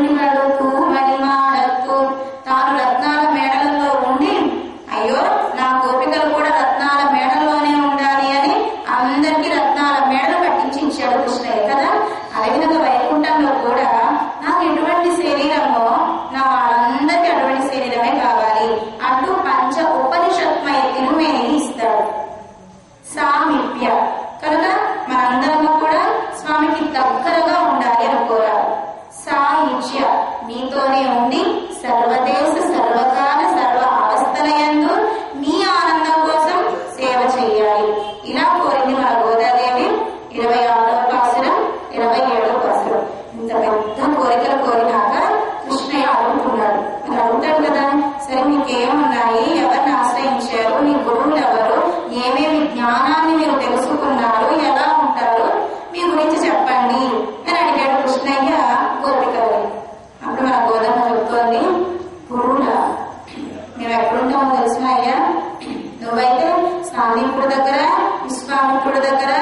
మణిమడుకు మణిమాడకు. తాను రత్నాల మేడలలో ఉండి అయ్యో నా గోపికలు కూడా రత్నాల మేడలోనే ఉండాలి అని అందరికీ రత్నాల మేడలు కట్టించాడు కృష్ణయ్య కదా. అదేవిధంగా వైకుంఠంలో కూడా నాకు ఎటువంటి శరీరమో నా వాళ్ళందరికీ అటువంటి శరీరమే కావాలి అంటూ పంచ ఉపనిషత్మయ తిరుమేని ఇస్తాడు. సామీప్య కనుక మనందరము కూడా స్వామికి దగ్గరగా ఉండాలి అనుకోరాలి. సాయుజ్య నీతోనే ఉండి సర్వదేశ సర్వకాల సర్వ అవస్థలయందు నీ ఆనందం కోసం సేవ చెయ్యాలి. ఇలా కోరింది మన గోదాదేవి 26వ పాసురం 27వ పాసురం. ఇంత పెద్ద కోరికలు కోరినాక కృష్ణయ్య అడుగుతున్నాడు. మరి అడుగుతాడు కదా, సరే మీకేమున్నాయి, ఎవరిని ఆశ్రయించారు, మీ గురువులు ఎవరు, ఏమేమి జ్ఞానాన్ని మీరు తెలుసుకున్నారు, ఎలా ఉంటారు, మీ గురించి చెప్పండి అని అడిగాడు కృష్ణయ్య గోపికలు. అప్పుడు మన గోదమ్మ చెప్తోంది, గురువులా మేము ఎక్కడుంటామో తెలిసిన అయ్యా, నువ్వైతే సాందీపుడి దగ్గర, విశ్వామిత్రుడి దగ్గర,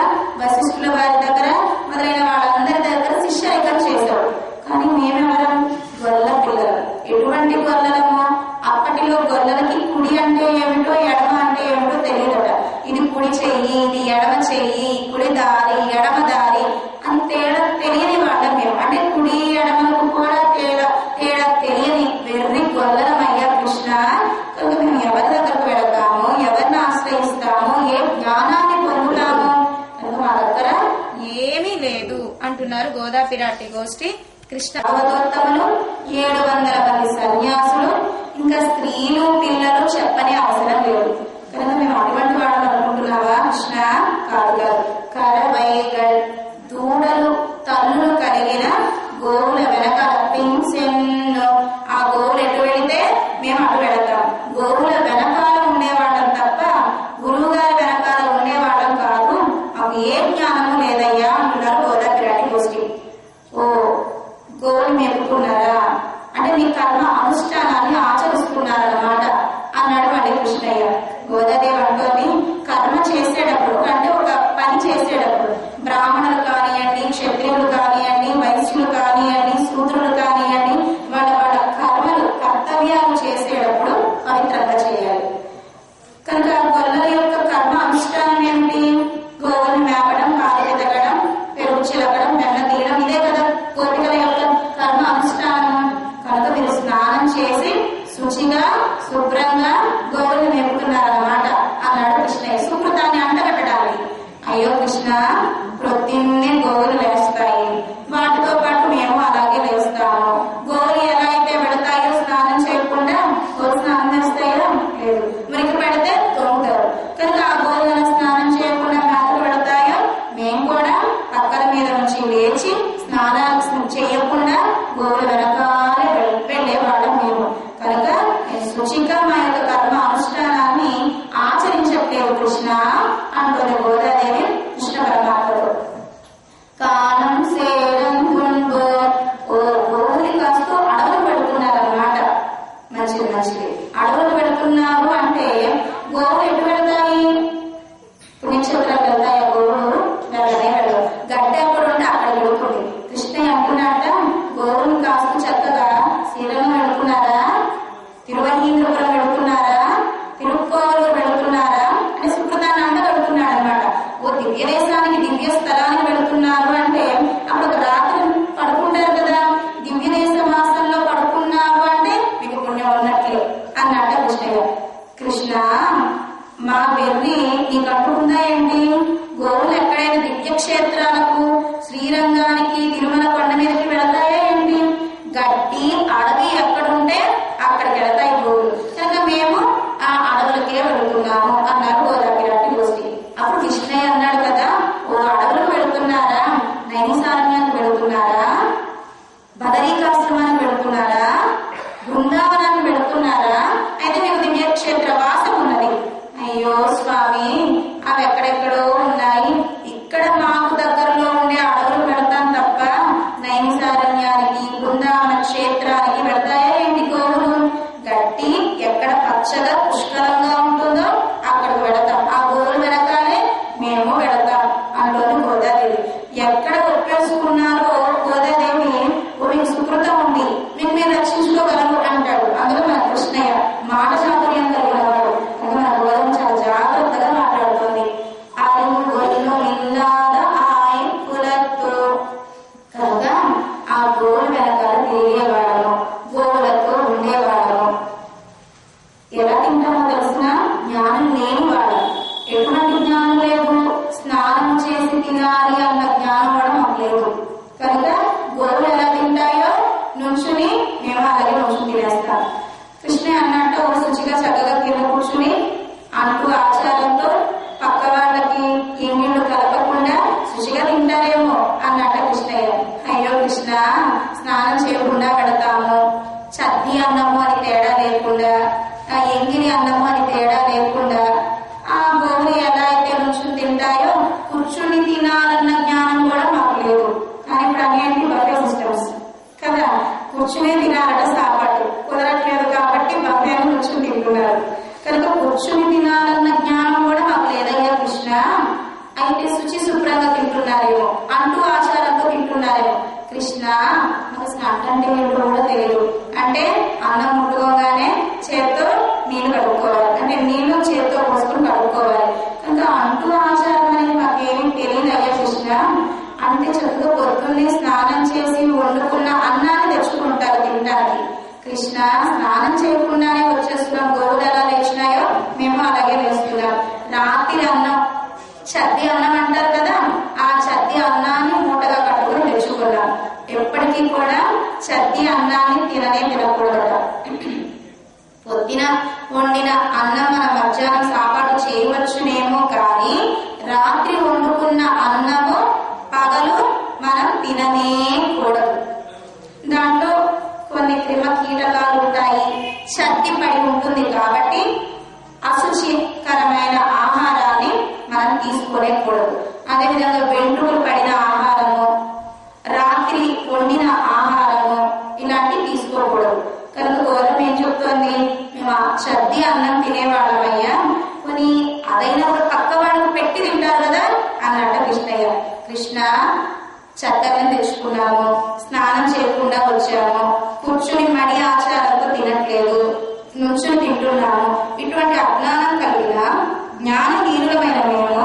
వశిష్ఠుల వారి దగ్గర మొదలైన వాళ్ళందరి దగ్గర శిష్యరికం చేశావు. కానీ మేమెవరం? గొల్ల పిల్లలు. ఎటువంటి గొల్లలము? అప్పటిలో గొల్లలకి కుడి అంటే ఏమిటో ఎడమ అంటే ఏమిటో తెలియదట. ఇది కుడి చెయ్యి, ఇది ఎడమ చెయ్యి, కుడి దారి ఎడమ దారి అని తేడా తెలియని వాళ్ళం మేము. అంటే కుడి ఎడమలకు కూడా తేడా తెలియని వెర్రి గొల్లలమయ్యా కృష్ణ. కనుక మేము ఎవరి దగ్గరకు వెళతాము, ఎవరిని ఆశ్రయిస్తాము, ఏ జ్ఞానాన్ని పొందుతాము? కనుక మా దగ్గర ఏమీ లేదు అంటున్నారు గోదాపిరాటి గోష్ఠి. కృష్ణ అవధోత్తములు 700 మంది సన్యాసులు, ఇంకా స్త్రీలు పిల్లలు చెప్పని అవసరం లేదు. కనుక మేము అటువంటి వాళ్ళని అనుకుంటున్నావా కృష్ణ? కాదు కాదు. కరవైగల్ దూడలు తల్లులు కలిగిన గోవుల వెనకాల పింఛన్ను, ఆ గోవులు ఎటు వెళితే మేము అటు వెళతాం. గోవుల వెనకాల ఉండేవాళ్ళం తప్ప గురువు గారి వెనకాల ఉండేవాళ్ళం కాదు. మాకు ఏ జ్ఞానము లేదయ్యా అంటున్నారు గోదాపిరాటి గోష్ఠి. ఓ గోవులు మేపుకున్నారా అంటే మీ కర్మ అనుష్ఠానాన్ని ఆచరిస్తున్నారన్నమాట అన్నాడు మళ్ళీ కృష్ణయ్య. గోదాదేవి అంటోని కర్మ చేసేటప్పుడు అంటే ఒక పని చేసేటప్పుడు బ్రాహ్మణులు కానివ్వండి, క్షత్రియులు కానివ్వండి, వైశ్యులు కానివ్వండి, శూద్రులు కానివ్వండి, వాళ్ళ వాళ్ళ కర్మలు కర్తవ్యాలు చేసేటప్పుడు పవిత్రంగా చేయాలి. కనుక గొల్లల యొక్క కర్మ అనుష్ఠానం ఏమిటి? గోవులు మేపడం, పాలు ఎదగడం, పెరుగు చిలకడం, వెన్న తీయడం, ఇదే కదా గోపికల యొక్క కర్మ అనుష్ఠానం. కనుక మీరు స్నానం చేసి శుచిగా శుభ్రంగా గోవులు మేపుతున్నారన్నమాట అన్నాడు కృష్ణయ్య. సుకృతాన్ని అంటగట్టడానికి. అయ్యో కృష్ణ, ప్రొద్దున్నే గోవులు లేస్తాయి, వాటితో పాటు మేము అలాగే లేస్తాము. గోవులు ఎలా అయితే వెళతాయో స్నానం చేయకుండా, గోరు స్నానం చేస్తాయో లేదు, మురికి పెడితే తోముతారు. కనుక ఆ గోవులను స్నానం చేయకుండా మేతలు పెడతాయో మేము కూడా పక్కల మీద నుంచి లేచి స్నానాలు చేయకుండా గోవుల వెనకాలే వెళ్ళేవాళ్ళం మేము. కనుక శుచిగా మా యొక్క కర్మ అనుష్ఠానాన్ని ఆచరించట్లేదు కృష్ణ అంటుంది గోదాదేవి కృష్ణ పరమాత్మతో. కాలం సేరం ఓ గోవులు కాస్త అడవులు పెడుతున్నారన్నమాట. మంచిది మంచిది. అడవులు పెడుతున్నారు అంటే గోవులు ఎటు పెడతాయి? పుణ్యక్షేత్రాలు వెళ్తాయి. గోవులు వెళ్ళనే వెళ్ళవు. గడ్డ ఎక్కడ ఉంటే అక్కడ వెళుతుంది. కృష్ణయ్య అంటున్నట్ట, గోవులు కాస్త చక్కగా శ్రీరంగం వెళుతున్నారా, తిరువహీంద్రపురం వెళుతున్నారా, తిరుక్కోవలూరు వెళుతున్నారా అని సుకృతాన్ని అంటగడుతున్నాడు అనమాట. ఓ దివ్య దేశానికి, దివ్య స్థలానికి వెళుతున్నారు అంటే అప్పుడు ఒక రాత్రి పడుకుంటారు కదా. దివ్య దేశ మాసంలో పడుకున్నారు అంటే మీకు పుణ్యం ఉన్నట్లే అన్నట్ట కృష్ణయ్య. కృష్ణ, మా వెర్రి నీకు అంటుకుందా ఏంటి? గోవులు ఎక్కడైనా దివ్య క్షేత్రాలకు, శ్రీరంగానికి, తిరుమల కొండ మీదకి వెళతాయా ఏంటి? గడ్డి అడవి ఎక్కడుంటే అక్కడికి వెళతాయి గోవులు. కనుక మేము ఆ అడవులకే వెళుతున్నాము అన్నారు గోదాపిరాటి గోష్ఠి. అప్పుడు కృష్ణయ్య అన్నాడు కదా, ఓ అడవులకు వెళుతున్నారా, నైమిసారణ్యానికి వెళుతున్నారా, బదరీకాశ్రమానికి వెళుతున్నారా, బృందావనానికి వెళుతున్నారా, అయితే మీకు దివ్యక్షేత్ర వాసం ఉన్నది. అయ్యో స్వామి, అవి ఎక్కడెక్కడో ఉన్నాయి, ఇక్కడ మాకు దగ్గరలో ఉండే అడవులు వెళతాం తప్ప నైమిసారణ్యానికి, బృందావన క్షేత్రానికి వెళతాయా ఏంటి గోవులు? గట్టి ఎక్కడ పచ్చగా పుష్కలంగా ఉంటుందో అక్కడికి వెళతాం. ఆ గోవులు వెనకాలే మేము వెళతాం అంటుంది గోదాదేవి. ఎక్కడ ఒప్పేసుకున్నారో గోదాదేవి, మీకు సుకృతం ఉంది, నుంచుని మేము అలాగే నుంచుని తినేస్తాం. కృష్ణ అన్నట్టు ఒక శుచిగా చక్కగా కింద కూర్చుని అంటూ ఆచారంతో పక్క వాళ్ళకి ఇంగిళ్ళు కలపకుండా శుచిగా తింటారేమో అన్నట్ట కృష్ణయ్య. అయ్యో కృష్ణ, స్నానం చేయకుండా పెడతాము, చద్ది అన్నము అని తేడా లేకుండా, ఎంగిలి అన్నము అని తేడా లేకుండా ఆ గోవులు ఎలా అయితే నుంచుని తింటాయో కూర్చుని తినాలన్న జ్ఞానం కూడా మాకు లేదు. కానీ ఇప్పుడు అన్ని బఫే సిస్టమ్స్ కదా, కూర్చునే తినాలట, సాపాటు కుదరట్లేదు కాబట్టి బఫే అని కూర్చుని తింటున్నారు. కనుక కూర్చుని తినాలన్న జ్ఞానం కూడా మాకు లేదయ్యా కృష్ణ. అయితే శుచి శుభ్రంగా తింటున్నారేమో, అంటూ ఆచారంతో తింటున్నారేమో. కృష్ణ, మాకు స్నానం అంటే ఏంటో కూడా తెలియదు. అంటే అన్నం ముట్టుకోగానే చేత్తో నీళ్లు కడుక్కోవాలి, అంటే నీళ్లు చేత్తో పోసుకొని కడుక్కోవాలి. కనుక అంటూ ఆచారం అనేది మాకేమీ తెలియదు అయ్యా కృష్ణ. అంటే చక్కగా పొద్దున్నే స్నానం చేసి వండుకున్న అన్నాన్ని తెచ్చుకుంటారు తినడానికి. కృష్ణ, స్నానం చేయకుండానే వచ్చేస్తున్నాం, గోవులు ఎలా లేచినాయో మేము అలాగే లేస్తున్నాం. రాత్రి అన్నం, చద్ది అన్నం అంటారు కదా, ఆ చద్ది అన్నాన్ని మూటగా కట్టుకుని తెచ్చుకున్నాం. ఎప్పటికీ కూడా చద్ది అన్నాన్ని తినకూడదు. పొద్దున వండిన అన్నం మన మధ్యాహ్నం సాపాటు చేయవచ్చునేమో, కానీ రాత్రి వండుకున్న అన్నము పగలు మనం తిననేకూడదు. దాంట్లో కొన్ని క్రిమ కీటకాలు ఉంటాయి, చద్ది పడి ఉంటుంది కాబట్టి అశుచికరమైన ఆహారాన్ని మనం తీసుకోలేకూడదు. అదేవిధంగా వెంట్రుకలు పడిన ఆహారము, రాత్రి వండిన ఆహారము ఇలాంటివి తీసుకోకూడదు. కనుక గౌరవం ఏం చెప్తోంది, మేము ఆ చద్ది అన్నం తినేవాళ్ళమయ్యా, కొని అదైనా కూడా పక్క వాళ్ళకు పెట్టి తింటారు కదా అన్నట్టు కృష్ణయ్య. కృష్ణ, చద్దన్నం తెచ్చుకున్నాము, స్నానం చేయకుండా వచ్చాము, కూర్చుని మడి ఆచారంతో తినట్లేదు, నుంచుని తింటున్నాము. ఇటువంటి అజ్ఞానం కలిగిన జ్ఞానహీనులమైన మేము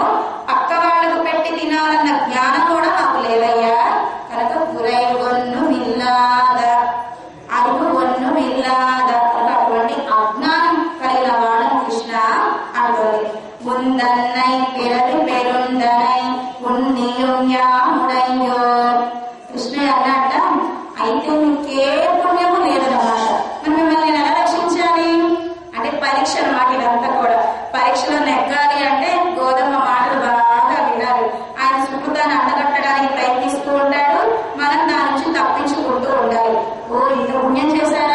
పక్క వాళ్లకు పెట్టి తినాలన్న జ్ఞానం కూడా మాకు లేదయ్యా. కనుక గురై ఒన్ను ఇల్లాద, అరుగు ఒన్ను ఇల్లాద, అటువంటి అజ్ఞానం కలిగిన వాళ్ళను కృష్ణ అంటుంది. ముందన్నై పిరవి పెరుందనై పుణ్యముడయ్యో. కృష్ణ అన్నట్ట, అయితే మీకే పుణ్యము లేదన్నమాట. మరి మిమ్మల్ని నేను ఎలా రక్షించాలి అంటే పరీక్ష అన్నమాట. ఇదంతా కూడా పరీక్షలో నెగ్గాలి అంటే గోధుమ మాటలు బాగా వినాలి. ఆయన సుకృతాన్ని అండగట్టడానికి ప్రయత్నిస్తూ ఉంటాడు, మనం దాని నుంచి తప్పించుకుంటూ ఉండాలి. ఓ ఇంత పుణ్యం చేశాను